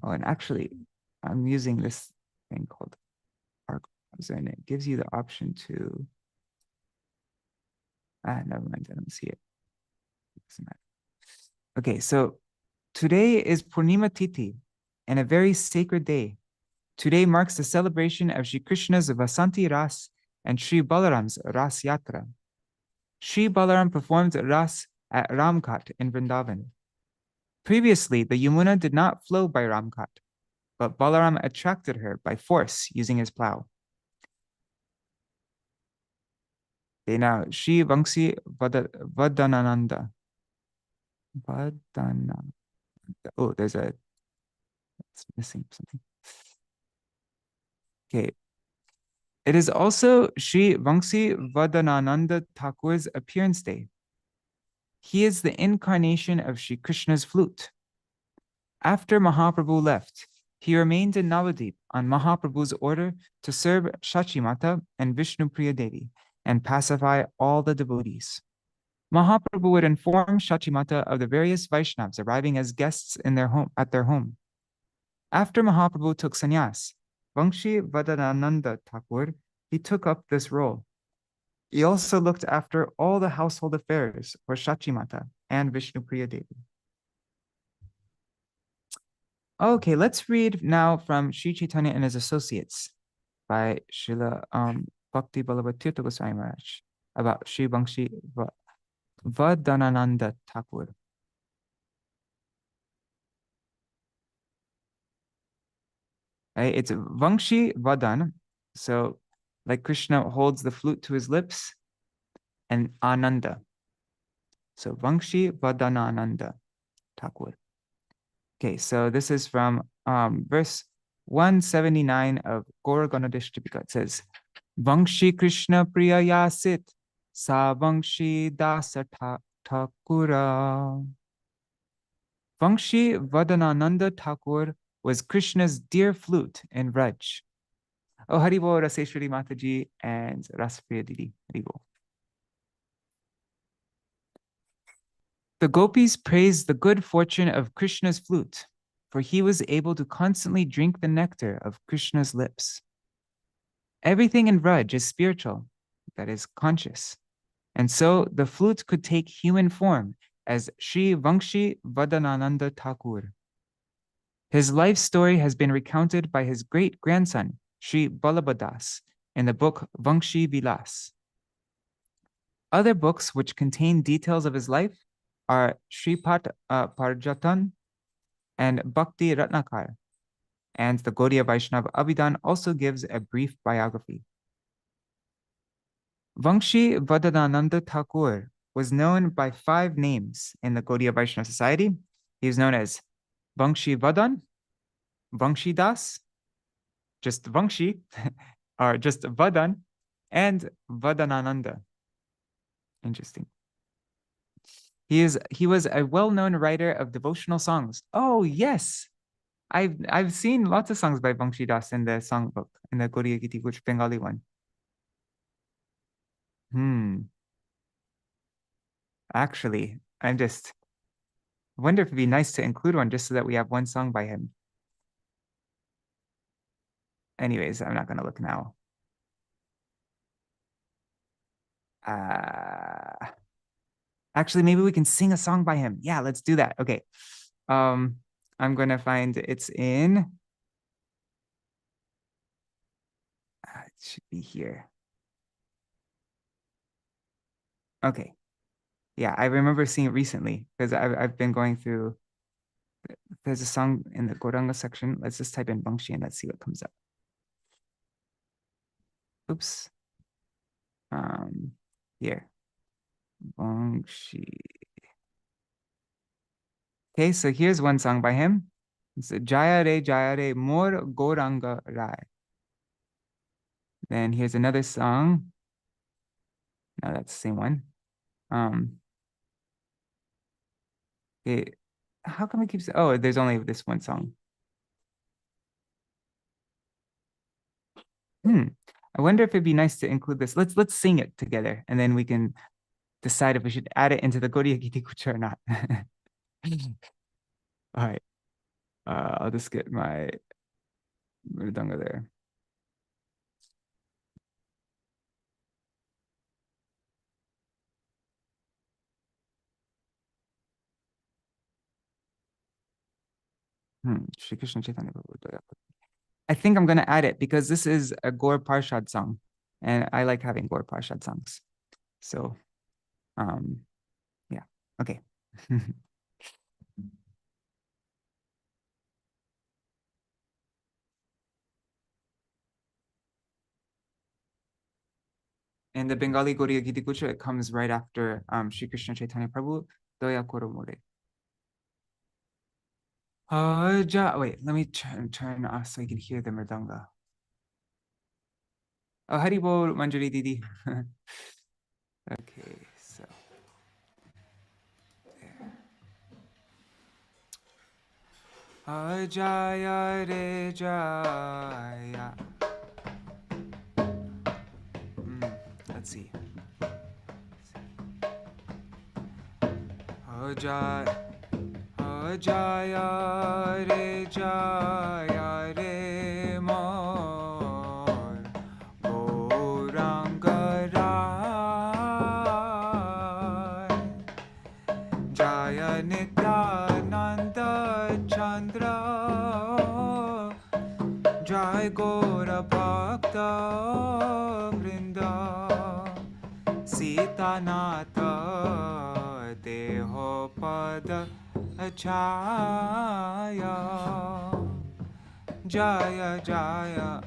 oh, and actually, I'm using this thing called archives, and it gives you the option to, never mind, I don't see it. Doesn't matter. Okay, so today is Purnima Tithi, and a very sacred day. Today marks the celebration of Shri Krishna's Vasanti-rāsa and Shri Balaram's Rāsa-yātrā. Shri Balaram performed Ras at Ramghat in Vrindavan. Previously, the Yamuna did not flow by Ramghat, but Balaram attracted her by force using his plow. Okay, now, Shri Vaṁśivadanānanda. Oh, it's missing something. Okay. It is also Shri Vaṁśivadanānanda Ṭhākura's appearance day. He is the incarnation of Shri Krishna's flute. After Mahaprabhu left, he remained in Navadvip on Mahaprabhu's order to serve Shachimata and Vishnupriya Devi and pacify all the devotees. Mahaprabhu would inform Shachimata of the various Vaishnavas arriving as guests in at their home. After Mahaprabhu took sannyas, Vaṁśivadanānanda Ṭhākura, he took up this role. He also looked after all the household affairs for Shachimata and Vishnupriya Devi. Okay, let's read now from Śrī Caitanya and his associates. by Śrīla Bhakti Ballabha Tīrtha Gosvāmī Mahārāja about Śrī Vaṁśivadanānanda Ṭhākura. Right? It's Vaṁśivadan. So like Krishna holds the flute to his lips, and Ananda. So Vaṁśivadanānanda Ṭhākura. Okay, so this is from verse 179 of Gaura Ganodishtipika. It says, Vaṁśi Krishna Priya Yasit Sa Vaṁśivadana Ṭhākura. Vaṁśivadanānanda Ṭhākura was Krishna's dear flute in Vraj. Oh, Haribo, Raseshwari Mataji and Rasapriya Didi. Haribo. The gopis praised the good fortune of Krishna's flute, for he was able to constantly drink the nectar of Krishna's lips. Everything in Vraj is spiritual, that is, conscious. And so the flute could take human form as Śrī Vaṁśivadanānanda Ṭhākura. His life story has been recounted by his great-grandson, Śrī Ballabha in the book Vaṁśivadanānanda. Other books which contain details of his life are Śrīpat Parjatan and Bhakti Ratnakar, and the Gaudiya Vaishnava Abhidan also gives a brief biography. Vaṁśivadanānanda Ṭhākura was known by 5 names in the Gaudiya Vaishnava Society. He was known as Vaṁśivadan, Vaṁśidas, just Vaṁśi, or just Vadan, and Vadanānanda. Interesting. He was a well-known writer of devotional songs. Oh yes, I've seen lots of songs by Vaṁśidas in the songbook, in the Gaudiya Giti Kuch Bengali one. Actually, I just wonder if it'd be nice to include one just so that we have one song by him. Anyways, I'm not gonna look now. Actually, maybe we can sing a song by him. Yeah, let's do that. Okay. I'm gonna find it's in. It should be here. Okay. Yeah, I remember seeing it recently because I've been going through. There's a song in the Gauranga section. Let's just type in Vaṁśi and let's see what comes up. Oops. Here. Vaṁśi. Okay, so here's one song by him. It's Jaya Re Mor Gauranga Rai. Then here's another song. No, that's the same one. Okay, how come it keeps? Oh, there's only this one song. I wonder if it'd be nice to include this. Let's sing it together, and then we can decide if we should add it into the Gaudiya Giti Kucha or not. All right. I'll just get my mridanga there. Śrī Krishna Caitanya-bhāgavata. I think I'm going to add it because this is a Gaur Parshad song, and I like having Gaur Parshad songs. So, yeah, okay. In the Bengali Gaudiya Giti Kucha, it comes right after Śrī Krishna Caitanya-Prabhu, Daya Koro More. Wait, let me turn off so I can hear the mridanga. Oh, Hari Bol, Manjari Didi. Okay, so. There. Jaya Re Jaya. Let's see. Jaya. Jaya Re Mor Gauranga Rai Jaya Nityananda Chandra Jaya Jai Gora Bhakta Vrinda Sita Nata Deho Pada Achaya Jaya Jaya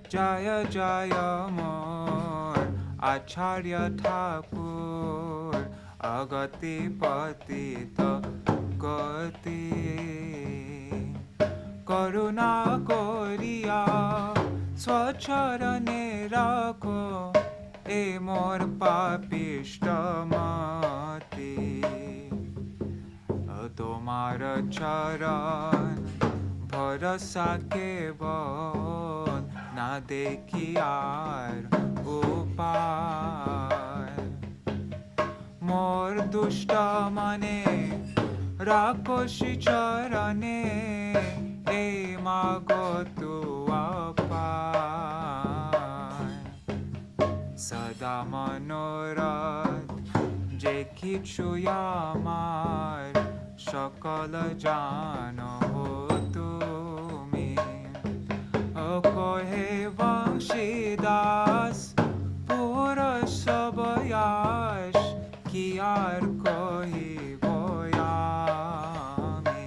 Jaya Jaya Mor Acharya Thakur Agati Patita Gati Karuna Koriya Swacharane Rakho E Mor Papishtamati Tomar Charan Bharasa Kevol Na dekhi aar upay Mor dushta mane Rakho Shri Charane E mago tu apay Sada manorat Je kichu yamar Shakala jano ho tumi Kohe Vaṁśivadas Pura sabayash Kiyar kohi boyami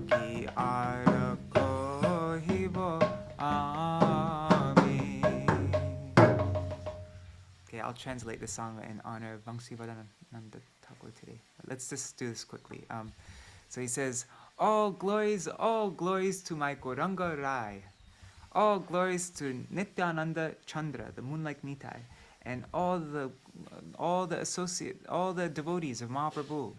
Kiyar kohi boyami. Okay, I'll translate this song in honor of Vaṁśivadanānanda Ṭhākura today. Let's just do this quickly. So he says, all glories to my Gauranga Rai. All glories to Nityananda Chandra, the moon-like Nitai, and all the devotees of Mahaprabhu.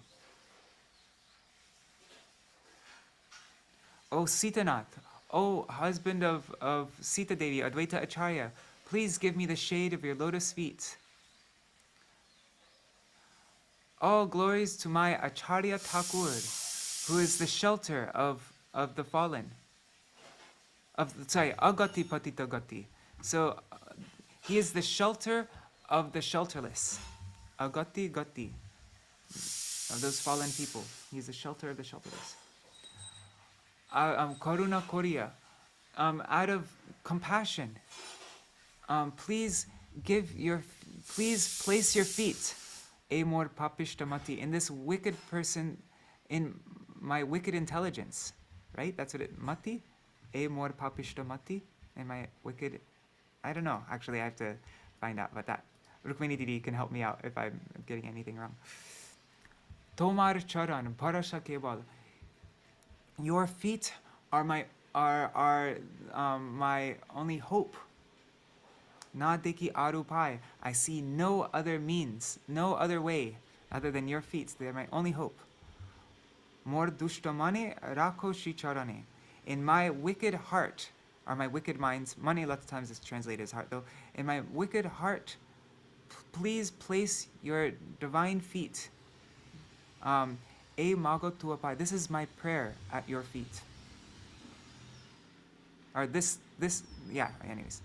O Sitanath, O husband of Sita Devi, Advaita Acharya, please give me the shade of your lotus feet. All glories to my Acharya Thakur, who is the shelter of the fallen. Agati Patita Gati. So he is the shelter of the shelterless. Agati Gati. Of those fallen people. He is the shelter of the shelterless. Karuna Koriya. Out of compassion, please place your feet, Amor Papishtamati, in this wicked person, in my wicked intelligence. Right? That's what it, Mati? Amor Papishtamati? In my wicked, I don't know. Actually, I have to find out about that. Rukmini Didi can help me out if I'm getting anything wrong. Tomar Charan Bharasa Keval. Your feet are my only hope. Na deki arupai. I see no other means, no other way other than your feet. They are my only hope. Mor dushtamane rakho Shri Charane. In my wicked heart are my wicked minds. Mani lots of times is translated as heart though. In my wicked heart, please place your divine feet. E mago tuapai. This is my prayer at your feet. Or this, yeah, anyways.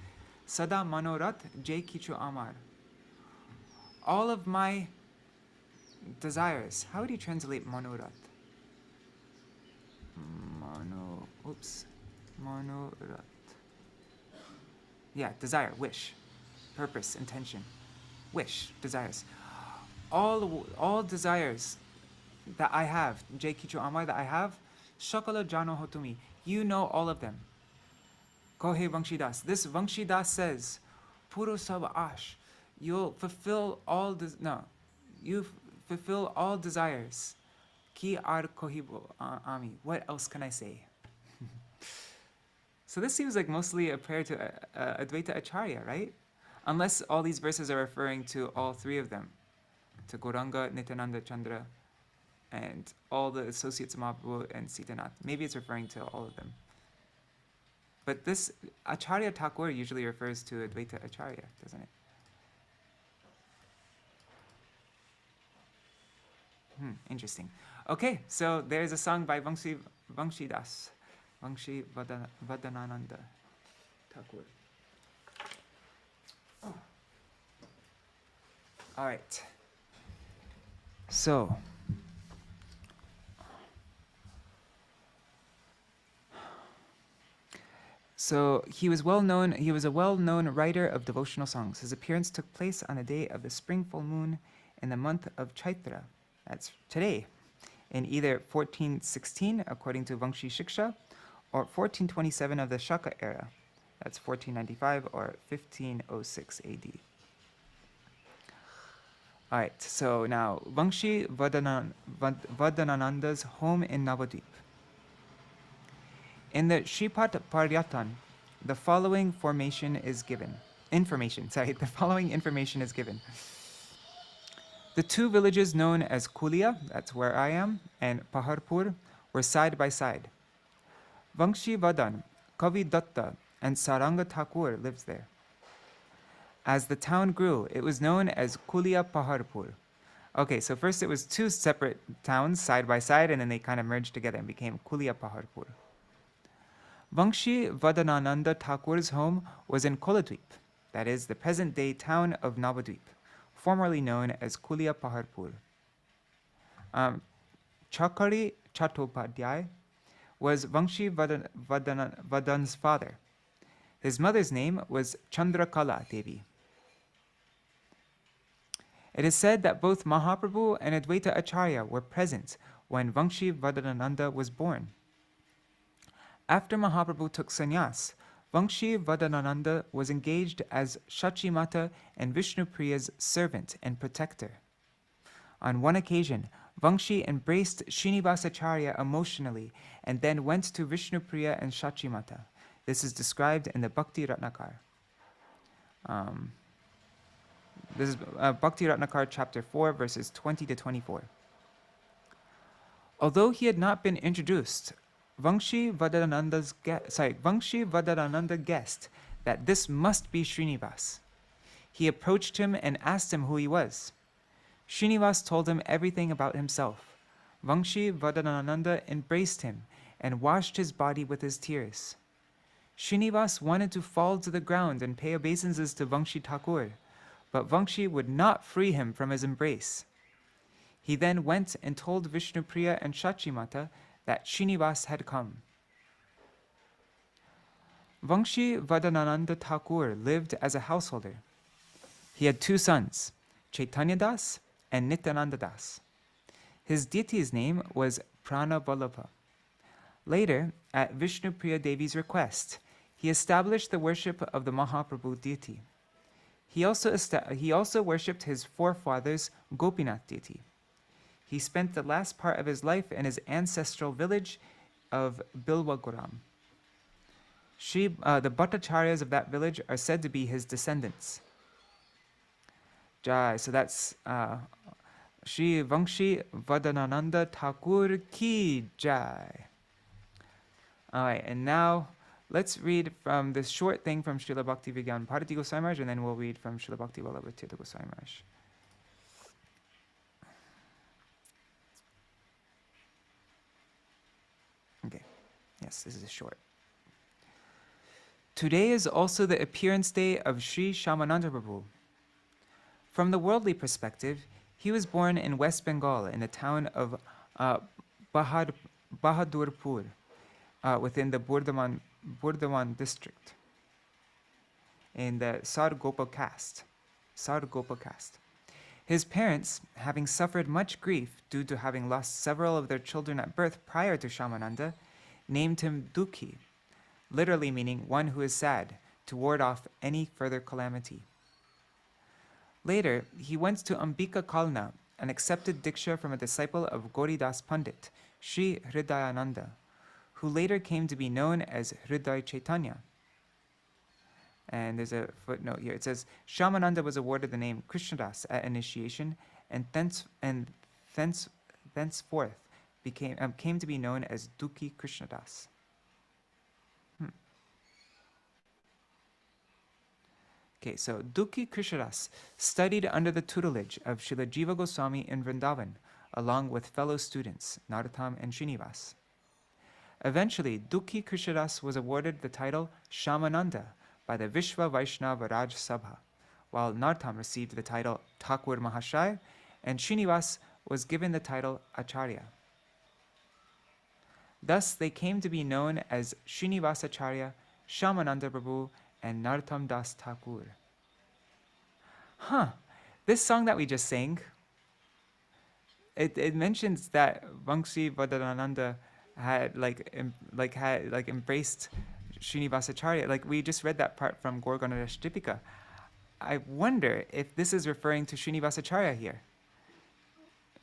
Sada manorat jai kichu amar. All of my desires. How would you translate manorat? Manorat. Yeah, desire, wish, purpose, intention, wish, desires. All desires that I have, Jai Kichu Amar, that I have, Shakala Jano Hotumi, you know all of them. Kohe Vaṁśivadas. This Vaṁśivadas says, Puro Sab Ash, you'll fulfill all you fulfill all desires. Ki ar kohibo ami. What else can I say? So this seems like mostly a prayer to Advaita Acharya, right? Unless all these verses are referring to all three of them, to Gauranga, Nityananda Chandra, and all the associates of Mahaprabhu and Sitanath. Maybe it's referring to all of them. But this Acharya Thakur usually refers to Advaita Acharya, doesn't it? Interesting. Okay, so there's a song by Vaṁśivadanānanda Ṭhākura. Oh. All right. So, So he was a well-known writer of devotional songs. His appearance took place on the day of the spring full moon in the month of Chaitra, that's today, in either 1416, according to Vaṁśi Shiksha, or 1427 of the Shaka era, that's 1495 or 1506 AD. All right, so now Vaṁśivadanānanda's home in Navadvip. In the Śrīpat Paryatan, the following information is given. The following information is given. The two villages known as Kulia, that's where I am, and Paharpur were side by side. Vaṁśivadan, Kavi Datta, and Saranga Thakur lives there. As the town grew, it was known as Kulia Paharpur. Okay, so first it was two separate towns side by side, and then they kind of merged together and became Kulia Paharpur. Vaṁśivadanānanda Ṭhākura's home was in Koladvip, that is the present-day town of Navadvip, formerly known as Kulia Paharpur. Chakari Chattopadhyay was Vaṁśivadan's father. His mother's name was Chandrakala Devi. It is said that both Mahaprabhu and Advaita Acharya were present when Vaṁśivadanānanda was born. After Mahaprabhu took sannyas, Vaṁśivadanānanda was engaged as Shachimata and Vishnupriya's servant and protector. On one occasion, Vaṁśi embraced Srinivasacharya emotionally and then went to Vishnupriya and Shachimata. This is described in the Bhakti Ratnakar. This is Bhakti Ratnakar chapter 4, verses 20 to 24. Although he had not been introduced, Vaṁśivadananda guessed that this must be Srinivas. He approached him and asked him who he was. Srinivas told him everything about himself. Vaṁśivadananda embraced him and washed his body with his tears. Srinivas wanted to fall to the ground and pay obeisances to Vaṁśi Thakur, but Vaṁśi would not free him from his embrace. He then went and told Vishnupriya and Shachimata that Srinivas had come. Vaṁśivadanānanda Thakur lived as a householder. He had two sons, Chaitanya Das and Nityananda Das. His deity's name was Prana Ballabha. Later, at Vishnupriya Devi's request, he established the worship of the Mahaprabhu deity. He also worshipped his forefathers' Gopinath deity. He spent the last part of his life in his ancestral village of Bilwaguram. The Bhattacharyas of that village are said to be his descendants. Jai. So that's Shri Vaṁśivadanānanda Ṭhākura ki Jai. All right, and now let's read from this short thing from Śrīla Bhakti Vigyan Bharati Goswami Maharaj, and then we'll read from Śrīla Bhakti Vallabha Tirtha Goswami Maharaj. Okay, yes, this is short. Today is also the appearance day of Śrī Śyāmānanda Prabhu. From the worldly perspective, he was born in West Bengal in the town of Bahadurpur, within the Burdhaman district, in the Sargopa caste. His parents, having suffered much grief due to having lost several of their children at birth prior to Śyāmānanda, named him Dukhi, literally meaning one who is sad, to ward off any further calamity. Later, he went to Ambika Kalna and accepted Diksha from a disciple of Gauridas Pandit, Sri Hridayananda, who later came to be known as Hriday Chaitanya. And there's a footnote here. It says, Śyāmānanda was awarded the name Kṛṣṇa Das at initiation, and thenceforth came to be known as Dukhi Kṛṣṇa Das. Okay, so Dukhi Kṛṣṇa Das studied under the tutelage of Srila Jiva Goswami in Vrindavan, along with fellow students, Narottam and Srinivas. Eventually, Dukhi Kṛṣṇa Das was awarded the title Śyāmānanda by the Vishva Vaishnava Raj Sabha, while Narottam received the title Thakur Mahashaya, and Srinivas was given the title Acharya. Thus, they came to be known as Srinivasacharya, Śyāmānanda Prabhu, and Narottam Das Thakur. This song that we just sang, it mentions that Vaṁśivadanānanda had embraced Srinivasacharya. Like we just read that part from Gorganaresh Dipika. I wonder if this is referring to Srinivasacharya here.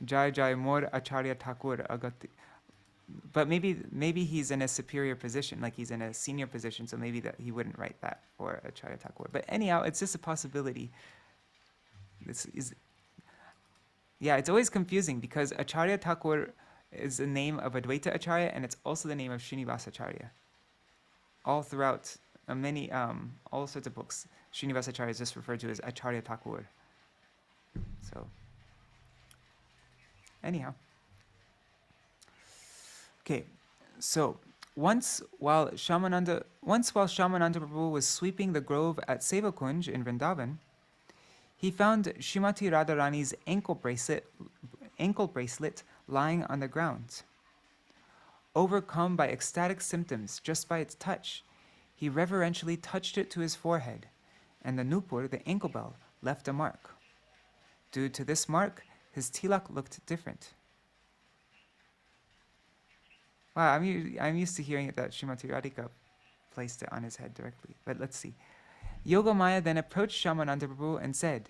Jai Jai Mor Acharya Thakur Agati. But maybe he's in a superior position, like he's in a senior position, so maybe that he wouldn't write that for Acharya Thakur. But anyhow, it's just a possibility. It's always confusing because Acharya Thakur is the name of Advaita Acharya, and it's also the name of Srinivasacharya. All throughout all sorts of books, Srinivasacharya is just referred to as Acharya Thakur. So, anyhow. Okay, so once while Śyāmānanda Prabhu was sweeping the grove at Sevakunj in Vrindavan, he found Srimati Radharani's ankle bracelet lying on the ground. Overcome by ecstatic symptoms just by its touch, he reverentially touched it to his forehead, and the nupur, the ankle bell, left a mark. Due to this mark, his tilak looked different. Wow, I'm used to hearing it that Srimati Radhika placed it on his head directly, but let's see. Yogamaya then approached Śyāmānanda Prabhu and said,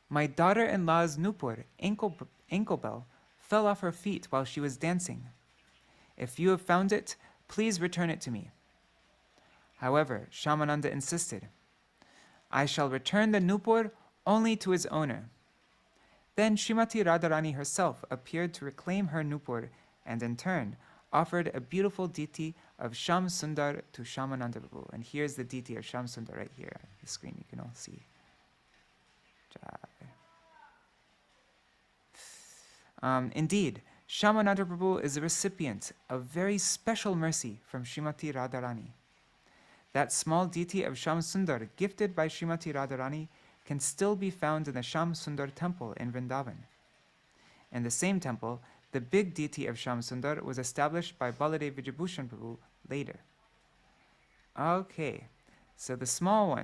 "My daughter-in-law's nupur, ankle bell, fell off her feet while she was dancing. If you have found it, please return it to me." However, Śyāmānanda insisted, "I shall return the nupur only to its owner." Then Srimati Radharani herself appeared to reclaim her nupur and in turn offered a beautiful deity of Shyam Sundar to Śyāmānanda Prabhu. And here's the deity of Shyam Sundar right here on the screen, you can all see. Indeed, Śyāmānanda Prabhu is the recipient of very special mercy from Srimati Radharani. That small deity of Shyam Sundar gifted by Srimati Radharani can still be found in the Shyam Sundar temple in Vrindavan. In the same temple, the big deity of Shyam Sundar was established by Baladeva Vijayabhushan Prabhu later. Okay, so the small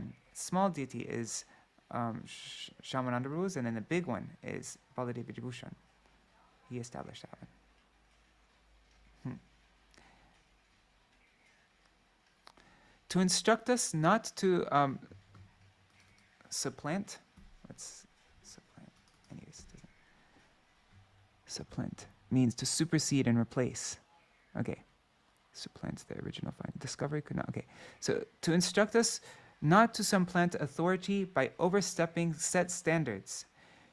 deity is Śyāmānanda Prabhu's, and then the big one is Baladeva Vijayabhushan. He established that one. To instruct us not to supplant. Let's supplant. Anyways, supplant means to supersede and replace. Okay. Supplant the original find. Discovery could not. Okay. So to instruct us not to supplant authority by overstepping set standards,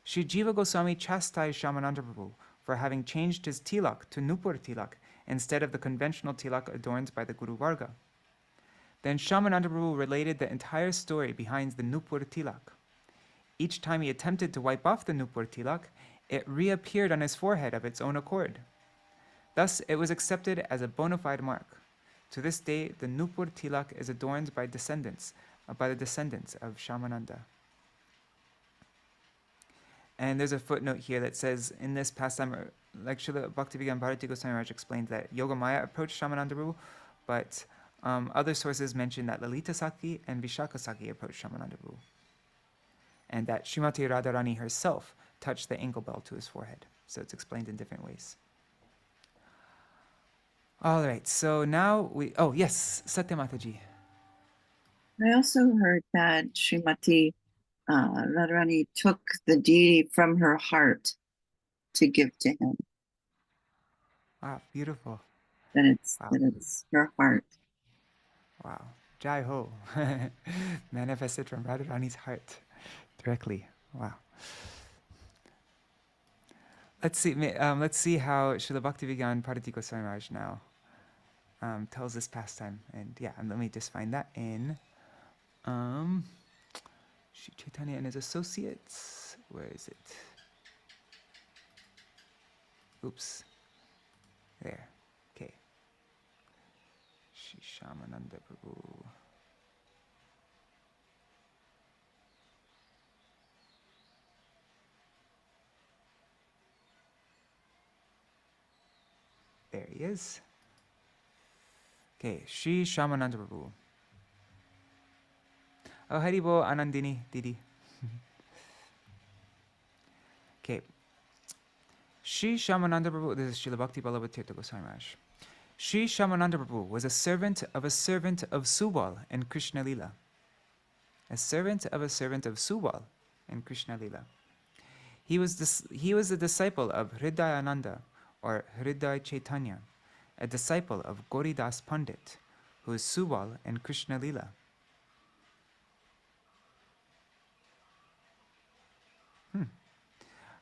Sri Jiva Gosvāmī chastised Śyāmānanda Prabhu for having changed his tilak to nupur tilak instead of the conventional tilak adorned by the Guru Varga. Then Śyāmānanda Prabhu related the entire story behind the nupur tilak. Each time he attempted to wipe off the nupur tilak, it reappeared on his forehead of its own accord. Thus, it was accepted as a bona fide mark. To this day, the nupur tilak is adorned by the descendants of Śyāmānanda. And there's a footnote here that says, in this pastime, like Śrīla Bhaktivedanta Bharati Goswami Maharaj explained that Yogamaya approached Śyāmānanda Prabhu, but other sources mention that Lalita Saki and Vishaka Saki approached Śyāmānanda Prabhu, and that Srimati Radharani herself touched the ankle bell to his forehead. So it's explained in different ways. All right, so now oh yes, Satya Mataji. I also heard that Srimati Radharani took the deity from her heart to give to him. Wow, beautiful. That it's her heart. Wow, Jai Ho. Manifested from Radharani's heart directly. Wow. Let's see how Śrīla Bhaktivedanta Bharati Goswami Maharaj now tells this pastime. And yeah, let me just find that in Śrī Caitanya and his associates. Where is it? Oops. There. Okay. Śrī Śyāmānanda Prabhu. There he is. Okay, Śrī Śyāmānanda Prabhu. Oh, Haribo, Anandini, Didi. Okay. Śrī Śyāmānanda Prabhu, this is Śrīla Bhakti Ballabha Tīrtha Gosvāmī Maharaj. Śrī Śyāmānanda Prabhu was a servant of Subal in Krishna Lila. A servant of Subal in Krishna Lila. He was a disciple of Hridayananda or Hriday Chaitanya, a disciple of Gauridas Pandit, who is Subal in Krishna Lila.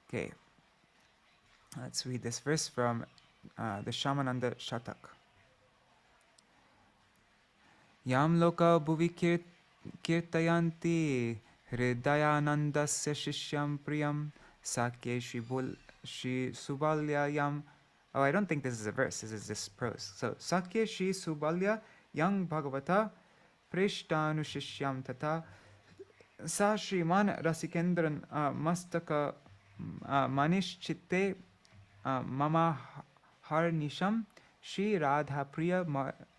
Okay, let's read this verse from the Śyāmānanda Shatak. Yam loka bhuvi kirtayanti hridayanandasya shishyam priyam sakye shri subalya yam. Oh, I don't think this is a verse, this is just prose. So, sakye shri subalya yang bhagavata prishtanu shishyam tata sa shriman rasikendran mastaka manish chitte mama harnisham shri radha priya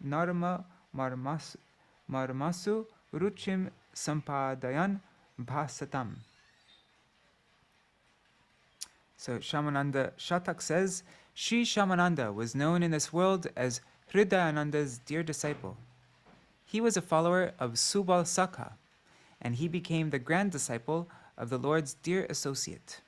narma marmasu ruchim sampadayan bhasatam. So Śyāmānanda Shatak says, Śrī Śyāmānanda was known in this world as Hridayananda's dear disciple. He was a follower of Subal Sakha, and he became the grand disciple of the Lord's dear associate.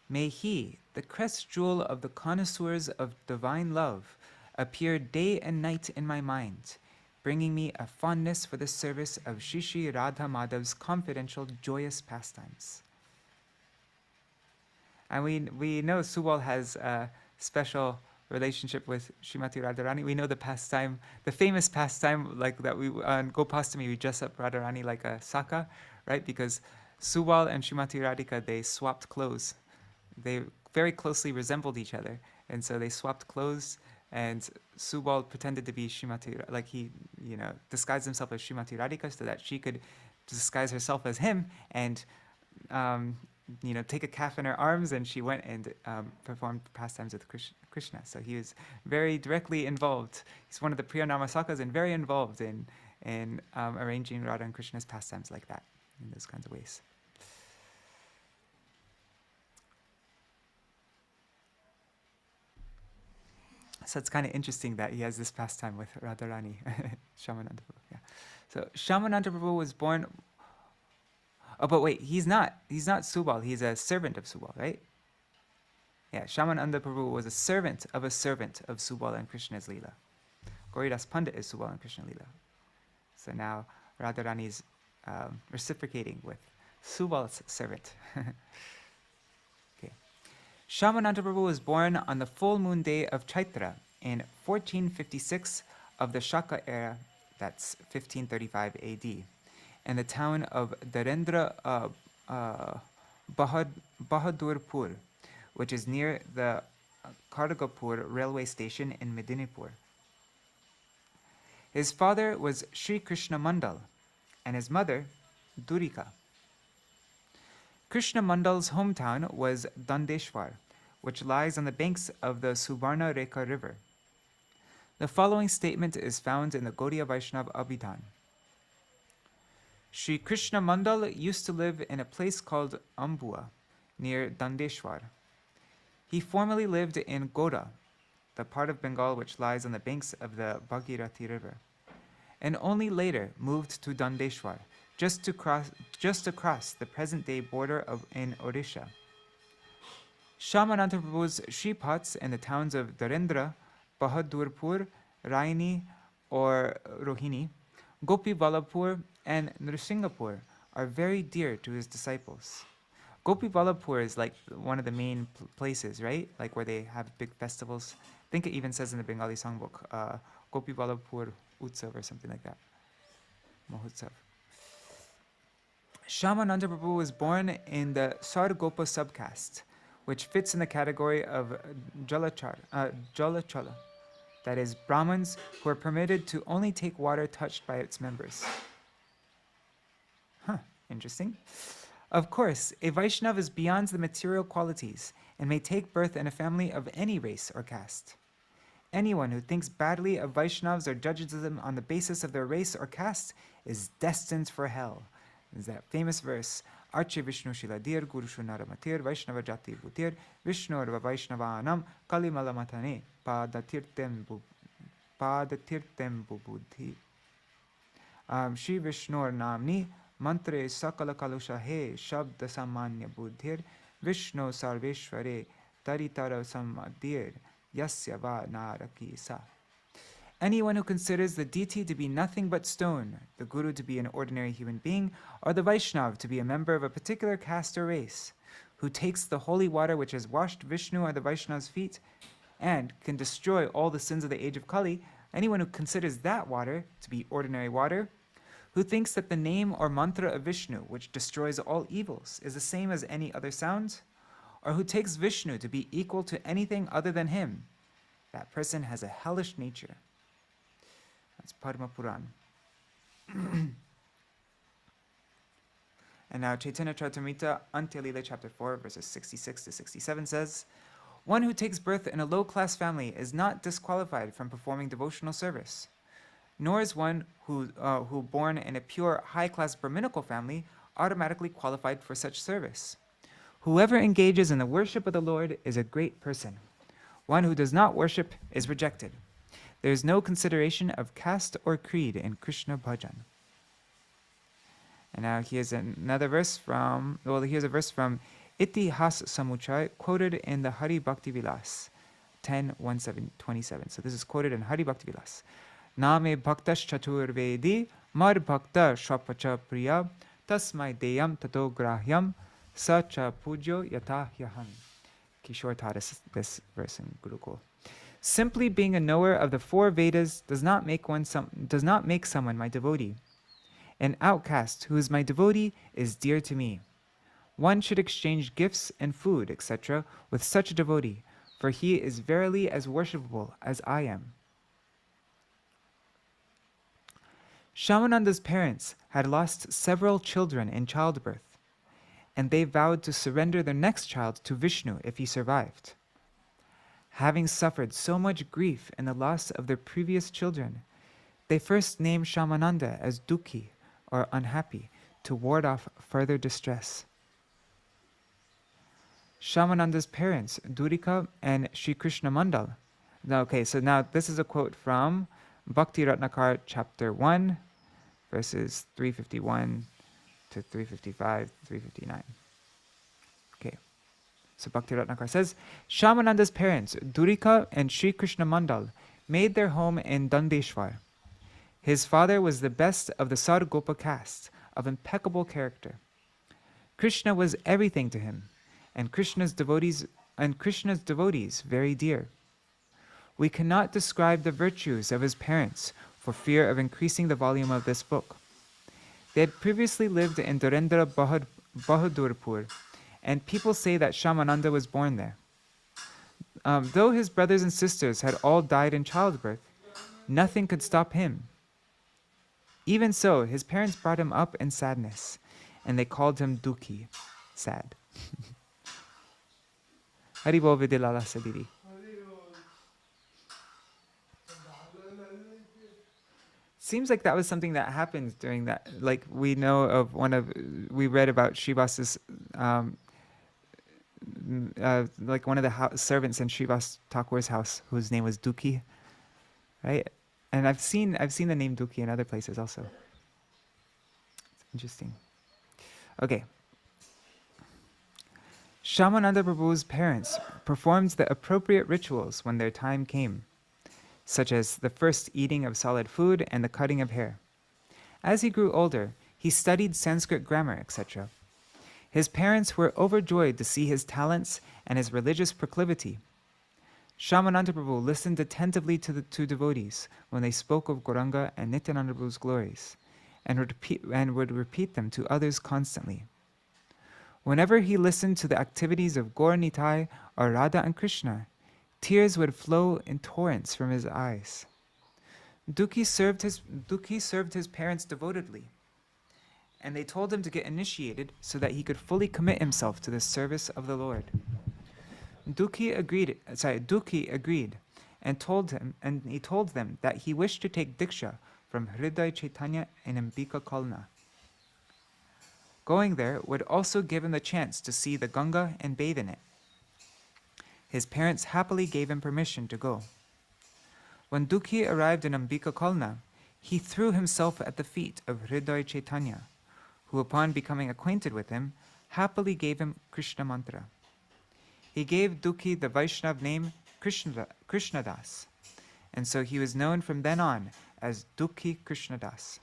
May he, the crest jewel of the connoisseurs of divine love, appear day and night in my mind, bringing me a fondness for the service of Shri Shri Radha Madhav's confidential, joyous pastimes. And we know Subal has a special relationship with Srimati Radharani. We know the pastime, the famous pastime, like that we on Gopastami we dress up Radharani like a Saka, right? Because Subal and Srimati Radhika, they swapped clothes. They very closely resembled each other, and so they swapped clothes. And Subal pretended to be Srimati, like he, disguised himself as Srimati Radhika so that she could disguise herself as him and, take a calf in her arms, and she went and performed pastimes with Krishna. So he was very directly involved. He's one of the Priyanama Sakas and very involved in arranging Radha and Krishna's pastimes like that, in those kinds of ways. So it's kind of interesting that he has this pastime with Radharani, Śyāmānanda Prabhu. Yeah. So Śyāmānanda Prabhu was born. Oh, but wait, he's not Subal. He's a servant of Subal, right? Yeah, Śyāmānanda Prabhu was a servant of Subal and Krishna's Leela. Gauridas Pandit is Subal and Krishna Leela. So now Radharani is reciprocating with Subal's servant. Śyāmānanda Prabhu was born on the full moon day of Chaitra in 1456 of the Shaka era, that's 1535 AD, in the town of Darendra Bahadurpur, which is near the Kharagpur railway station in Medinipur. His father was Sri Krishna Mandal and his mother Durika. Krishna Mandal's hometown was Dandeshwar, which lies on the banks of the Subarna Rekha river. The following statement is found in the Gaudiya Vaishnava Abhidhan. Sri Krishna Mandal used to live in a place called Ambua, near Dandeshwar. He formerly lived in Goda, the part of Bengal which lies on the banks of the Bhagirathi river, and only later moved to Dandeshwar, just across the present-day border in Odisha. Śyāmānanda Prabhu's Shripats in the towns of Darendra, Bahadurpur, Raini or Rohini, Gopi Vallabhpur and Nrsinghapur are very dear to his disciples. Gopi Vallabhpur is like one of the main places, right? Like where they have big festivals. I think it even says in the Bengali songbook, Gopi Vallabhpur Utsav or something like that. Mahotsav. Śyāmānanda Prabhu was born in the Sargopa subcaste, which fits in the category of Jalachala, that is, Brahmins who are permitted to only take water touched by its members. Interesting. Of course, a Vaishnava is beyond the material qualities and may take birth in a family of any race or caste. Anyone who thinks badly of Vaishnavas or judges them on the basis of their race or caste is destined for hell, is that famous verse, Arche Vishnu Shiladir Guru Shunaramatir Vaishnava Jati Bhutir Vishnu Arva Vaishnavanam Kalimalamatane Padatirtem Buddhi. Shri Vishnur Namni Mantre Sakala Kalusha He Shabda Samanya Buddhir Vishnu Sarveshware Taritara Samadir Yasya Va Naraki Sa. Anyone who considers the deity to be nothing but stone, the guru to be an ordinary human being, or the Vaishnav to be a member of a particular caste or race, who takes the holy water which has washed Vishnu or the Vaishnav's feet and can destroy all the sins of the age of Kali, anyone who considers that water to be ordinary water, who thinks that the name or mantra of Vishnu, which destroys all evils, is the same as any other sound, or who takes Vishnu to be equal to anything other than him, that person has a hellish nature. That's Padma Puran. And now Chaitanya Charitamrita, Antya Lila, chapter 4, verses 66 to 67 says, one who takes birth in a low-class family is not disqualified from performing devotional service, nor is one who born in a pure, high-class Brahminical family automatically qualified for such service. Whoever engages in the worship of the Lord is a great person. One who does not worship is rejected. There is no consideration of caste or creed in Krishna bhajan. And now here's another verse from, here's a verse from Itihas Samuchai, quoted in the Hari Bhakti Vilas 10:127. So this is quoted in Hari Bhakti Vilas. Name bhaktash chatur vedi mar bhakta shwapacha priya tasmai deyam tato grahyam sacha pujo yata hyaham. Kishore taught us this verse in Gurukul. Simply being a knower of the four Vedas does not make someone my devotee. An outcast who is my devotee is dear to me. One should exchange gifts and food, etc., with such a devotee, for he is verily as worshipable as I am. Śyāmānanda's parents had lost several children in childbirth, and they vowed to surrender their next child to Vishnu if he survived. Having suffered so much grief in the loss of their previous children, they first named Śyāmānanda as Dukhi, or unhappy, to ward off further distress. Śyāmānanda's parents, Durika and Śrī Kṛṣṇa Mandal. Okay, so now this is a quote from Bhakti Ratnakar, chapter 1, verses 351 to 355, 359. Okay. So Bhakti Ratnakar says, Śyāmānanda's parents, Durika and Śrī Kṛṣṇa Mandal, made their home in Dandeshwar. His father was the best of the Sargopa caste, of impeccable character. Krishna was everything to him, and Krishna's devotees very dear. We cannot describe the virtues of his parents for fear of increasing the volume of this book. They had previously lived in Durendra Bahadurpur, and people say that Śyāmānanda was born there. Though his brothers and sisters had all died in childbirth, nothing could stop him. Even so, his parents brought him up in sadness, and they called him Dukhi, sad. Haribol Vidilala Sadiri. Seems like that was something that happened during that. Like we know of we read about Srivasa's, like one of the servants in Srivas Thakur's house, whose name was Dukhi, right? And I've seen the name Dukhi in other places also. It's interesting. Okay. Śyāmānanda Prabhu's parents performed the appropriate rituals when their time came, such as the first eating of solid food and the cutting of hair. As he grew older, he studied Sanskrit grammar, etc. His parents were overjoyed to see his talents and his religious proclivity. Śyāmānanda Prabhu listened attentively to the two devotees when they spoke of Gauranga and Nityananda Prabhu's glories, and would repeat them to others constantly. Whenever he listened to the activities of Gaur Nitai or Radha and Krishna, tears would flow in torrents from his eyes. Dukhi served his parents devotedly, and they told him to get initiated so that he could fully commit himself to the service of the Lord. Dukhi agreed, and he told them that he wished to take Diksha from Hriday Chaitanya and Ambika Kalna. Going there would also give him the chance to see the Ganga and bathe in it. His parents happily gave him permission to go. When Dukhi arrived in Ambika Kalna, he threw himself at the feet of Hriday Chaitanya, who upon becoming acquainted with him, happily gave him Krishna mantra. He gave Dukhi the Vaishnav name Krishnadas, and so he was known from then on as Dukhi Krishnadas.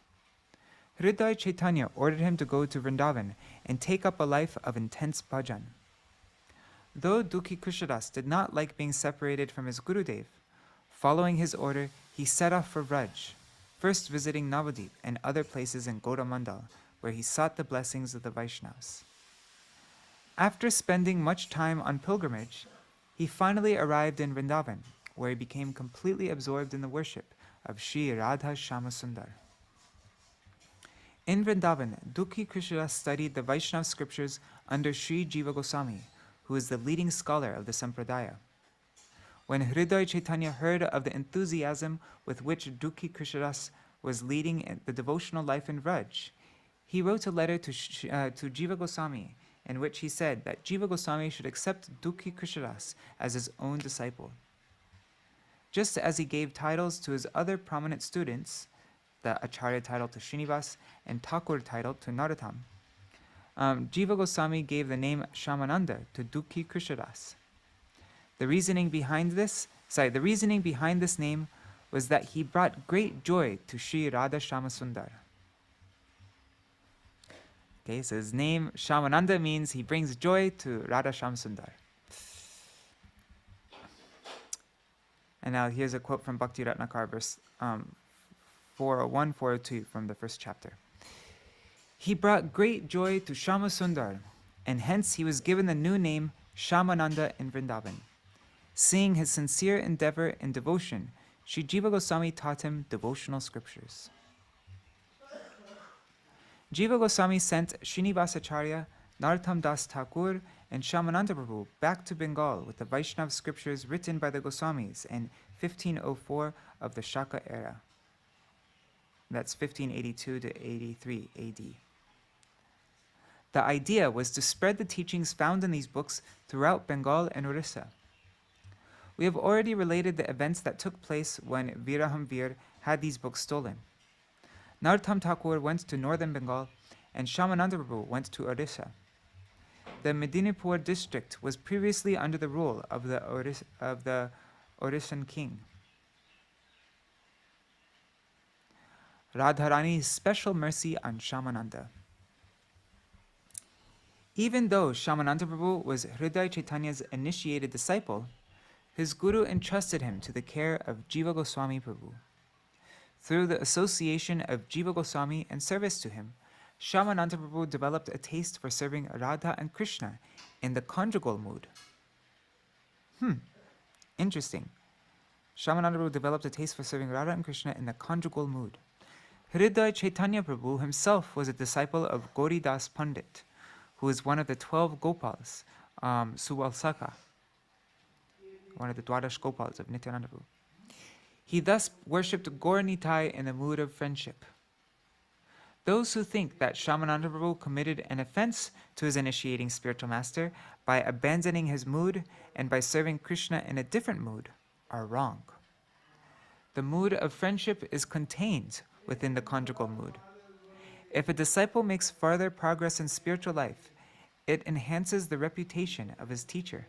Hriday Chaitanya ordered him to go to Vrindavan and take up a life of intense bhajan. Though Dukhi Krishnadas did not like being separated from his Gurudev, following his order, he set off for Vraj, first visiting Navadip and other places in Gauramandal, where he sought the blessings of the Vaishnavas. After spending much time on pilgrimage, he finally arrived in Vrindavan, where he became completely absorbed in the worship of Śrī Radha Śyāmāsundar. In Vrindavan, Dukhi Krishnadas studied the Vaishnava scriptures under Śrī Jiva Gosvāmī, who is the leading scholar of the Sampradaya. When Hriday Chaitanya heard of the enthusiasm with which Dukhi Krishnadas was leading the devotional life in Vraj, he wrote a letter to Jiva Gosvāmī in which he said that Jiva Gosvāmī should accept Dukhi Krishnadas as his own disciple. Just as he gave titles to his other prominent students, the Acharya title to Srinivas and Ṭhākura title to Narottam, Jiva Gosvāmī gave the name Śyāmānanda to Dukhi Krishnadas. The reasoning behind this name was that he brought great joy to Śrī Radha Śyāmāsundar. Okay, so his name Śyāmānanda means he brings joy to Radha Śyāmāsundar. And now here's a quote from Bhakti Ratnakar, verse 401, 402 from the first chapter. He brought great joy to Śyāmāsundar, and hence he was given the new name Śyāmānanda in Vrindavan. Seeing his sincere endeavor in devotion, Śrī Jiva Gosvāmī taught him devotional scriptures. Jiva Gosvāmī sent Srinivasacharya, Narottam Das Thakur, and Śyāmānanda Prabhu back to Bengal with the Vaishnava scriptures written by the Goswamis in 1504 of the Shaka era. That's 1582 to 83 AD. The idea was to spread the teachings found in these books throughout Bengal and Orissa. We have already related the events that took place when Virahamvir had these books stolen. Narottam Thakur went to northern Bengal, and Śyāmānanda Prabhu went to Orissa. The Medinipur district was previously under the rule of the Orissan king. Radharani's special mercy on Śyāmānanda. Even though Śyāmānanda Prabhu was Hriday Chaitanya's initiated disciple, his guru entrusted him to the care of Jiva Gosvāmī Prabhu. Through the association of Jiva Gosvāmī and service to him, Śyāmānanda Prabhu developed a taste for serving Radha and Krishna in the conjugal mood. Interesting. Śyāmānanda Prabhu developed a taste for serving Radha and Krishna in the conjugal mood. Hriday Chaitanya Prabhu himself was a disciple of Gauri Das Pandit, who is one of the 12 Gopals, Suvalsaka, one of the Dwadash Gopals of Nityananda Prabhu. He thus worshipped Gaur Nitai in the mood of friendship. Those who think that Śyāmānanda Prabhu committed an offense to his initiating spiritual master by abandoning his mood and by serving Krishna in a different mood are wrong. The mood of friendship is contained within the conjugal mood. If a disciple makes further progress in spiritual life, it enhances the reputation of his teacher.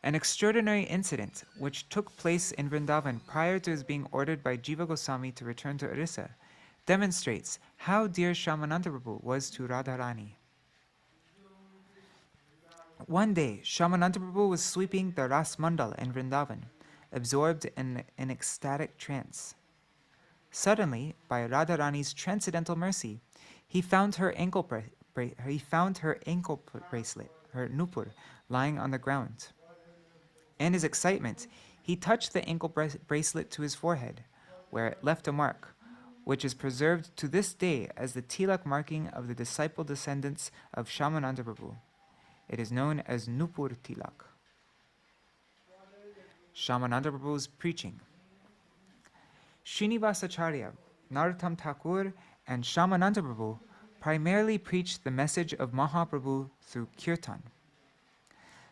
An extraordinary incident which took place in Vrindavan prior to his being ordered by Jiva Gosvāmī to return to Orissa demonstrates how dear Śyāmānanda Prabhu was to Radharani. One day, Śyāmānanda Prabhu was sweeping the Ras Mandal in Vrindavan, absorbed in an ecstatic trance. Suddenly, by Radharani's transcendental mercy, he found her ankle bracelet, her nupur, lying on the ground. In his excitement, he touched the ankle bracelet to his forehead, where it left a mark, which is preserved to this day as the tilak marking of the disciple descendants of Śyāmānanda Prabhu. It is known as Nupur Tilak. Śyāmānanda Prabhu's preaching. Srinivasacharya, Narottam Thakur, and Śyāmānanda Prabhu primarily preached the message of Mahaprabhu through kirtan.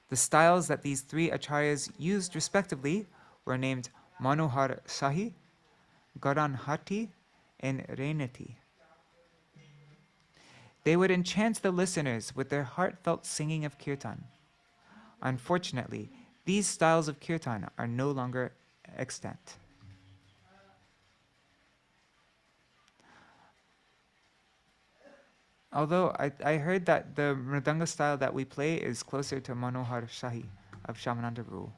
The styles that these three acharyas used respectively were named Manohar Shahi, Gaurāṇ-hati, and Rainati. They would enchant the listeners with their heartfelt singing of kirtan. Unfortunately, these styles of kirtan are no longer extant. Although I heard that the mridanga style that we play is closer to Manohar Shahi of Śyāmānanda Prabhu.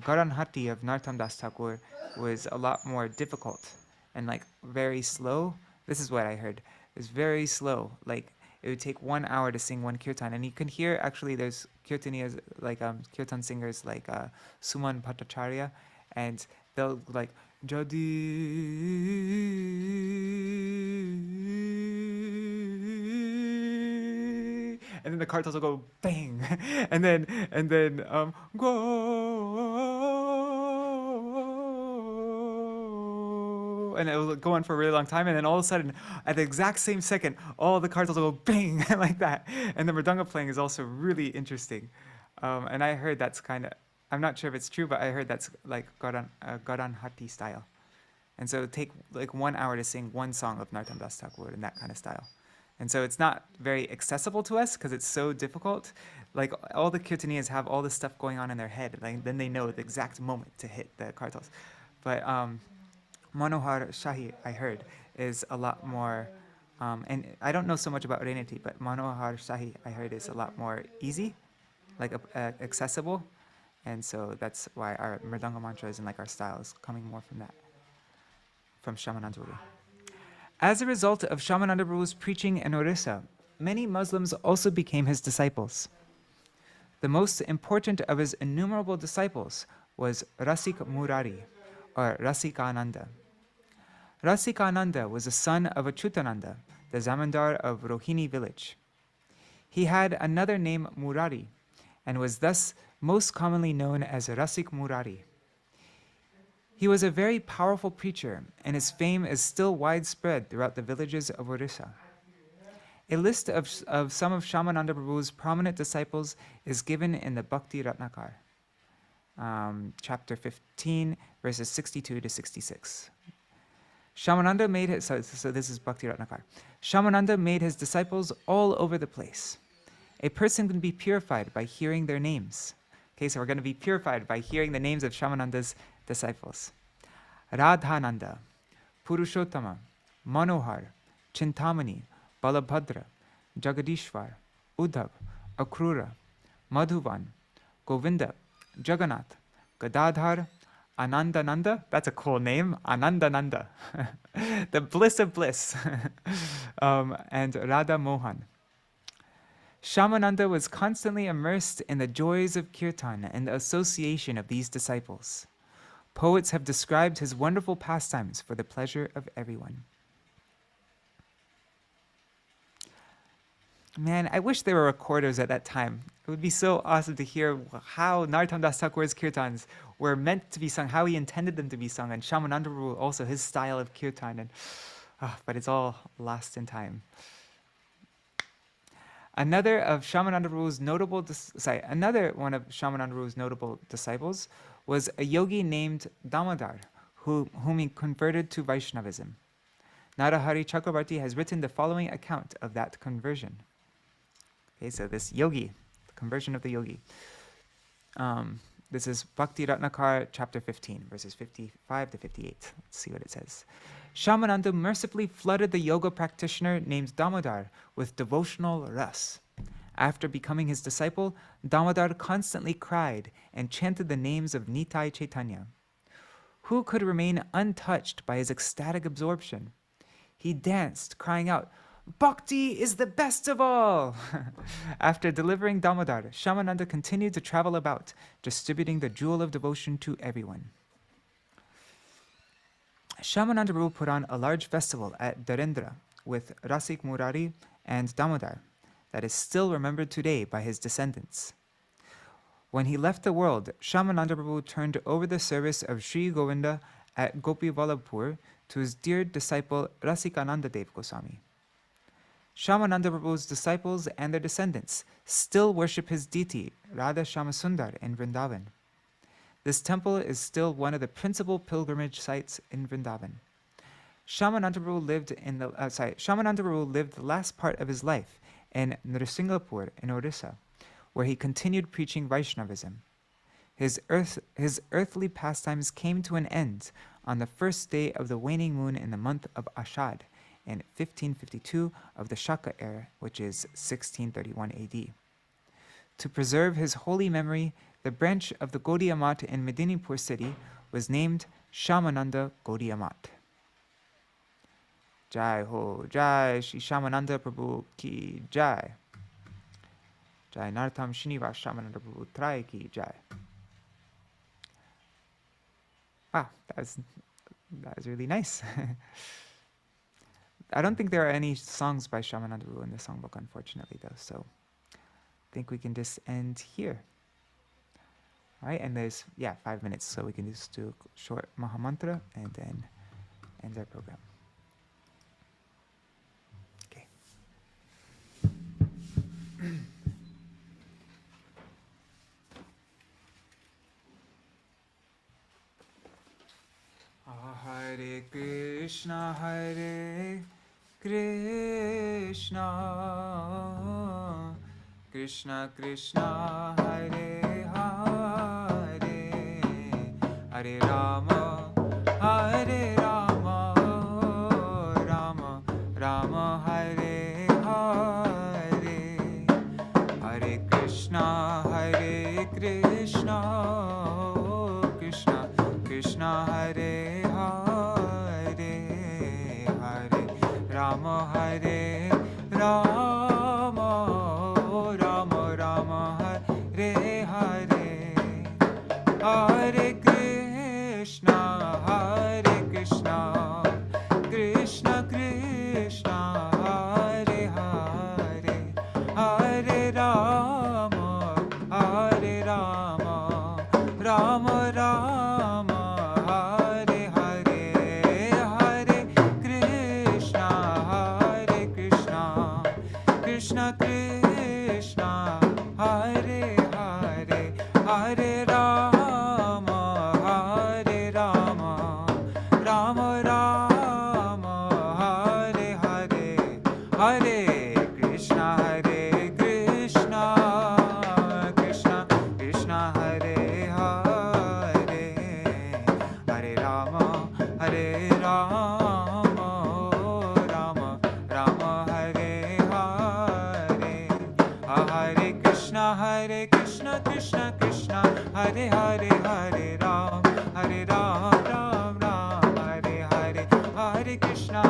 Gaurāṇ-hati of Narottam Das Thakur was a lot more difficult and like very slow. This is what I heard. It's very slow. Like it would take 1 hour to sing one kirtan, and you can hear actually there's kirtaniyas like kirtan singers like Suman Bhattacharya, and they'll like Jadi, and then the kartals will go bang, and then go, and it will go on for a really long time, and then all of a sudden, at the exact same second, all the kartals will go bang like that, and the mridanga playing is also really interesting, and I heard that's kind of, I'm not sure if it's true, but I heard that's like Gaurāṇ-hati style, and so it would take like 1 hour to sing one song of Narottam Das Thakur in that kind of style. And so it's not very accessible to us because it's so difficult. Like all the kirtaniyas have all this stuff going on in their head. Like then they know the exact moment to hit the kartals. But Manohar Shahi, I heard, is a lot more, and I don't know so much about Rainati, but Manohar Shahi, I heard, is a lot more easy, like accessible. And so that's why our mridanga mantras and like our style is coming more from that, from Śyāmānanda Prabhu. As a result of Śyāmānanda Prabhu's preaching in Orissa, many Muslims also became his disciples. The most important of his innumerable disciples was Rasik Murari, or Rasikananda. Rasikananda was the son of Achyutananda, the zamindar of Rohini village. He had another name Murari, and was thus most commonly known as Rasik Murari. He was a very powerful preacher, and his fame is still widespread throughout the villages of Orissa. A list of some of Śyāmānanda Prabhu's prominent disciples is given in the Bhakti Ratnakar, chapter 15, verses 62 to 66. Śyāmānanda made his, so this is Bhakti Ratnakar. Śyāmānanda made his disciples all over the place. A person can be purified by hearing their names. Okay, so we're going to be purified by hearing the names of Śyāmānanda's disciples. Radhananda, Purushottama, Manohar, Chintamani, Ballabha, Jagadishwar, Uddhav, Akrura, Madhuvan, Govinda, Jagannath, Gadadhar, Anandananda, that's a cool name, Anandananda, the bliss of bliss, and Radha Mohan. Śyāmānanda was constantly immersed in the joys of kirtan and the association of these disciples. Poets have described his wonderful pastimes for the pleasure of everyone. Man, I wish there were recorders at that time. It would be so awesome to hear how Narottam Das Thakur's kirtans were meant to be sung, how he intended them to be sung, and Śyāmānanda Prabhu also his style of kirtan. And but it's all lost in time. Another one of Śyāmānanda Prabhu's notable disciples was a yogi named Damodar, whom he converted to Vaishnavism. Narahari Chakrabarti has written the following account of that conversion. Okay, so this yogi, the conversion of the yogi. This is Bhakti Ratnakar, chapter 15, verses 55 to 58. Let's see what it says. Śyāmānanda mercifully flooded the yoga practitioner named Damodar with devotional ras. After becoming his disciple, Damodar constantly cried and chanted the names of Nitai Chaitanya. Who could remain untouched by his ecstatic absorption? He danced, crying out, "Bhakti is the best of all!" After delivering Damodar, Śyāmānanda continued to travel about, distributing the jewel of devotion to everyone. Śyāmānanda Prabhu put on a large festival at Dharendra with Rasik Murari and Damodar that is still remembered today by his descendants. When he left the world, Śyāmānanda Prabhu turned over the service of Sri Govinda at Gopi Vallabhpur to his dear disciple Rasikananda Dev Goswami. Śyāmānanda Prabhu's disciples and their descendants still worship his deity, Radha Shyamasundar, in Vrindavan. This temple is still one of the principal pilgrimage sites in Vrindavan. Śyāmānanda Prabhu lived the last part of his life in Nrsinghapur in Orissa, where he continued preaching Vaishnavism. His earthly pastimes came to an end on the first day of the waning moon in the month of Ashad in 1552 of the Shaka era, which is 1631 AD. To preserve his holy memory, the branch of the Gaudiya Math in Medinipur city was named Śyāmānanda Gaudiya Math. Jai Ho, Jai Śrī Śyāmānanda Prabhu ki Jai. Jai Nartam Srinivas Śyāmānanda Prabhu Trai ki Jai. Wow, that was really nice. I don't think there are any songs by Śyāmānanda Prabhu in the songbook, unfortunately, though, so I think we can just end here. All right, and there's, 5 minutes, so we can just do a short Mahamantra and then end our program. Okay. Hare Krishna, Hare Krishna, Krishna Krishna, Hare Hare, Hare Rama, Hare Rama, Rama Rama, Hare Hare, Hare Krishna, Hare Krishna, Krishna Krishna, Hare Rama, Hare Rama, Rama Rama, Hare Hare, Hare Krishna, Krishna Krishna, Hare Hare, Hare Rama, Rama Rama, Hare Hare, Hare Krishna, Krishna Krishna, Hare Hare, Hare Rama, Rama Rama, Hare Hare, Hare Krishna, Krishna Krishna, Hare Hare, Hare Rama, Rama Rama, Hare Hare, Hare Krishna, Krishna Krishna, Hare Hare, Hare Ram, Ram Ram, Hare Hare, Hare Krishna,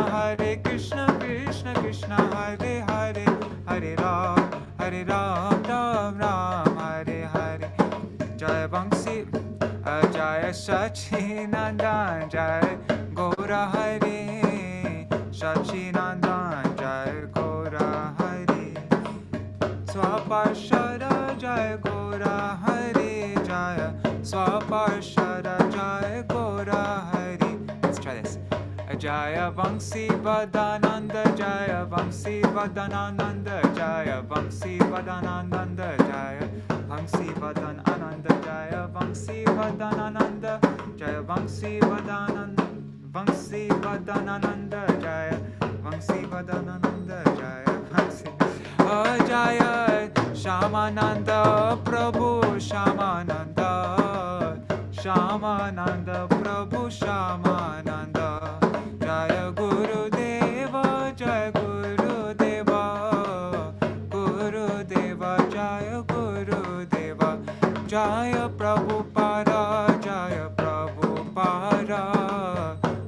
Krishna Krishna, Hare Hare, Hare Ram, Ram Ram, Hare Hare. Jai Vaṁśi, Jai Sachinandan, Jai Gaura Hari, Sachinandan, Jai Gaura Hari, Swaparshara, Jai Gaura Hari, Jai Swaparshara, Jai Gaura Hari. Let's try this. Jaya Vaṁśivadanānanda, Jaya Vaṁśivadanānanda, Jaya Vaṁśivadanānanda, Jaya Vaṁśivadanānanda, Jaya Vaṁśivadanānanda, Jaya Vaṁśivadanānanda, Vaṁśivadanānanda, Jaya Vaṁśivadanānanda, Jaya Vaṁśivadanānanda, Jaya Śyāmānanda Prabhu, Śyāmānanda Prabhu, Śyāmānanda. Jaya Guru Deva, Jaya Guru Deva, Guru Deva, Jaya Guru Deva, Jaya Prabhupada, Jaya Prabhupada,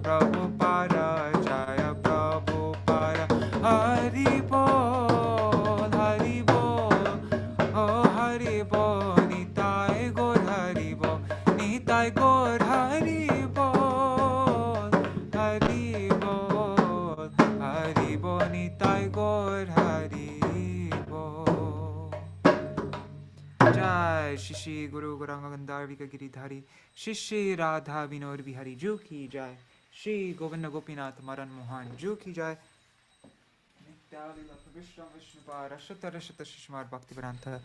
Prabhupada, Jaya Prabhupada. Hari Bol, Hari Bol, oh Hari Bol, Nitai Gaur Hari Bol, Nitai Gaur Hari Bol, Hari Bol, Hari Bol, Nitai Gaur Hari Bol. Jai Jai Shri Shri Guru Gauranga Gandharvika Giridhari Shri Shri Radha Vinod Bihari Ju Ki Jai Shri Govinda Gopinath Madan Mohan Ju Ki Jai Nityalila Pravishram Vishnupad Rashata Rashata Shishmar Bhaktivedanta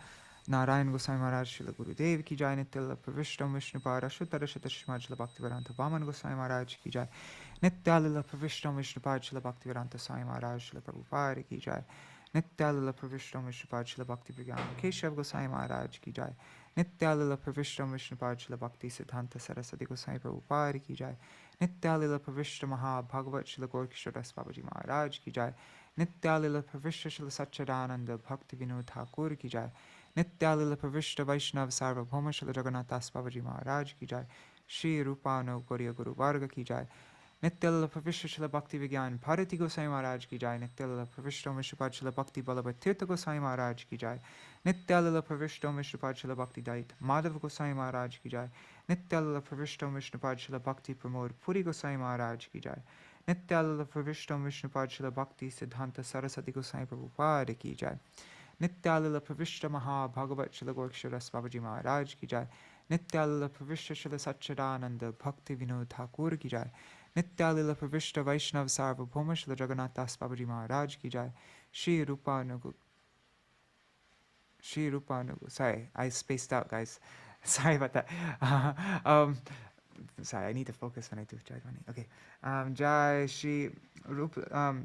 Narayan Goswami Maharaj Śrīla Gurudev Ki Jai Nityalila Pravishram Vishnupad Rashata Rashata Shishmar Śrīla Bhaktivedanta Vaman Goswami Maharaj Ki Jai Nityalila Pravishram Vishnupad Śrīla Bhaktivedanta Swami Maharaj Śrīla Prabhupada Ki Jai Nityalila Pravishram Vishnupad Śrīla Bhakti Vigyan Keshav Goswami Maharaj Ki Jai Nityalila Pravishram Vishnupad Śrīla Bhakti Siddhanta Saraswati Goswami Prabhupada Ki Jai Nityalila Pravishra Mahābhāgavata Śrīla Gaurkishora Das Babaji Maharaj Ki Jai Nityalila Pravishra Śrīla Śyāmānanda Prabhu Ṭhākura Ki Jai Nityalila Pravishra Vaishnava Sarvabhauma Śrīla Jagannath Das Babaji Maharaj Ki Jai Shri Rupano Gauriya Guru Varga Ki Jai Nityalila Pravishra Śrīla Bhakti Vigyan Bharati Goswami Maharaj Ki Jai Nityalila Pravishra Vishwapad Śrīla Bhakti Ballabha Tīrtha Goswami Maharaj Ki Jai Nityalila Pravishra Vishwapad Śrīla Bhakti Dait Madhava Goswami Maharaj Ki Jai Nityalila Pravishra Vishwapad Śrīla Bhakti Pramod Puri Goswami Maharaj Ki Jai Nityalila Pravishra Vishwapad Śrīla Bhakti Siddhanta Saraswati Goswami Prabhupada Ki Jai Nityalila Pravishra Mahābhāgavata Śrīla Gaurkishora Das Babaji Maharaj Ki Jai Nityalila Pravishra Śrīla Śyāmānanda Prabhu Ṭhākura Ki Jai Nityalila Pravishra Vaishnava Sarvabhauma Śrīla Jagannath Das Babaji Maharaj Ki Jai Shri Rupanagu. Sorry, I spaced out, guys. Sorry about that. Sorry, I need to focus when I do Jaidwani. Okay. Jai Shri Rupa.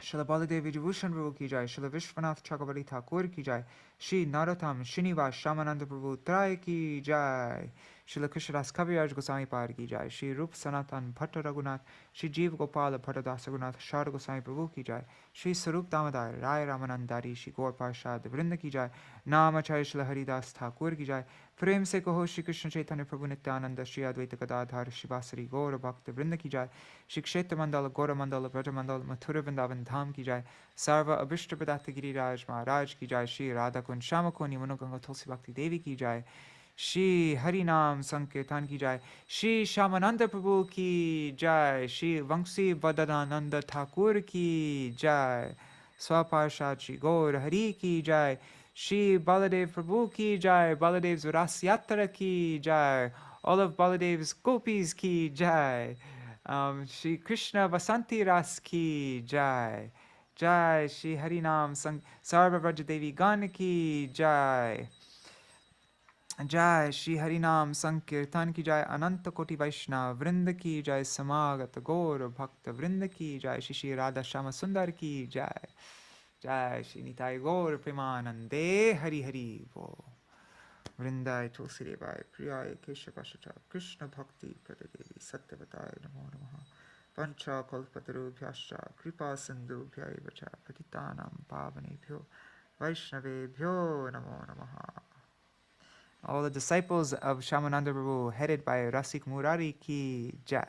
Śrīla Baladeva Vibhushan Prabhu Ki Jai Śrīla Vishwanath Chakravarti Thakur Ki Jai Shri Narottam Srinivas Śyāmānanda Prabhu Trai Ki Jai Śrīla Krishnadas Kaviraj Goswami Pad Ki Jai Shri Rup Sanatan Bhatta Raghunath Shri Jeev Gopala Bhatta Das Raghunath Shara Goswami Prabhu Ki Jai Shri Sarup Damodar Rai Ramanandari Shri Gaur Parshad Vrinda Ki Jai Namacharya Śrīla Haridas Thakur Ki Jai Prem se kaho Shri Kṛṣṇa Caitanya Prabhu Nityananda Shri Advaita Gadadhar Shri Vasari Gaura Bhakta Vrinda Ki Jai Shri Kshetra Mandala Gaura Mandala Braja Mandala Mathura Vrindavan Dham Ki Jai Sarva Abhishta Pradata Giriraj Maharaj Ki Jai Shri Radha Kun Shama Kuni Manoganga Tulsi Bhakti Devi Ki Jai Shri Harinam Sankirtan Ki Jai Shri Śyāmānanda Prabhu Ki Jai Shri Vaṁśivadanānanda Ṭhākura Ki Jai Swaparshad Shri Gaur Hari Ki Jai Shri Baladeva Prabhu Ki Jai Baladeva Rāsa-yātrā Ki Jai all of Baladev's gopis Ki Jai Shri Kṛṣṇa Vasanti-rāsa Ki Jai Jai Shri Harinam Sarva Vrajadevi Gan Ki Jai Jai Shri Harinam Sankirtan Ki Jai Ananta Koti Vaishnava Vrinda Ki Jai Samagata Gaura Bhakta Vrinda Ki Jai Shri Shri Radha Shama Sundar Ki Jai Jai Shri Nitai Gaura Premanande Hari Hari Bo Vrindai Tulsi Devai Priyai Keshavashacha Krishna Bhakti Pradadevi Satyavataya Namo Namaha Pancha Kalpatarubhyascha Kripa Sindhubhyai Vacha Patitanam Pavanebhyo Vaishnavebhyo Namo Namaha. All the disciples of Śyāmānanda Prabhu headed by Rasik Murari Ki Jai.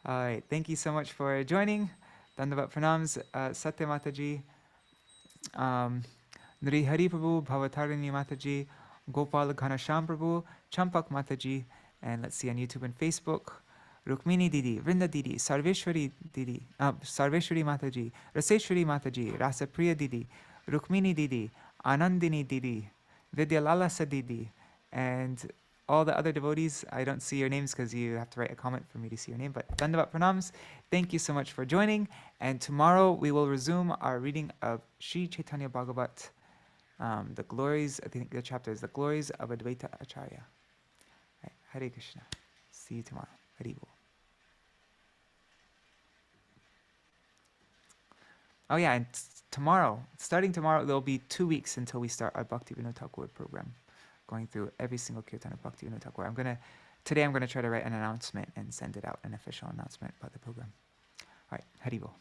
All right, thank you so much for joining. Dandavat Pranams, Satya Mataji, Nri Hari Prabhu, Bhavatarini Mataji, Gopal Ghanasham Prabhu, Champak Mataji, and let's see on YouTube and Facebook, Rukmini Didi, Vrinda Didi, Sarveshwari Didi, Sarveshwari Mataji, Raseshwari Mataji, Rasapriya Didi, Rukmini Didi, Anandini Didi, Vidyalalasa Didi, and all the other devotees. I don't see your names because you have to write a comment for me to see your name, but Dandavat Pranams. Thank you so much for joining, and tomorrow we will resume our reading of Śrī Caitanya-bhāgavata, the glories, I think the chapter is the glories of Advaita Acharya. Right. Hare Krishna. See you tomorrow. Hari Bol. Oh yeah, and starting tomorrow, there'll be 2 weeks until we start our Bhakti Vinod Thakur program, going through every single kirtan of Bhakti Vinod Thakur. Today I'm gonna try to write an announcement and send it out, an official announcement about the program. All right, Hari Bol.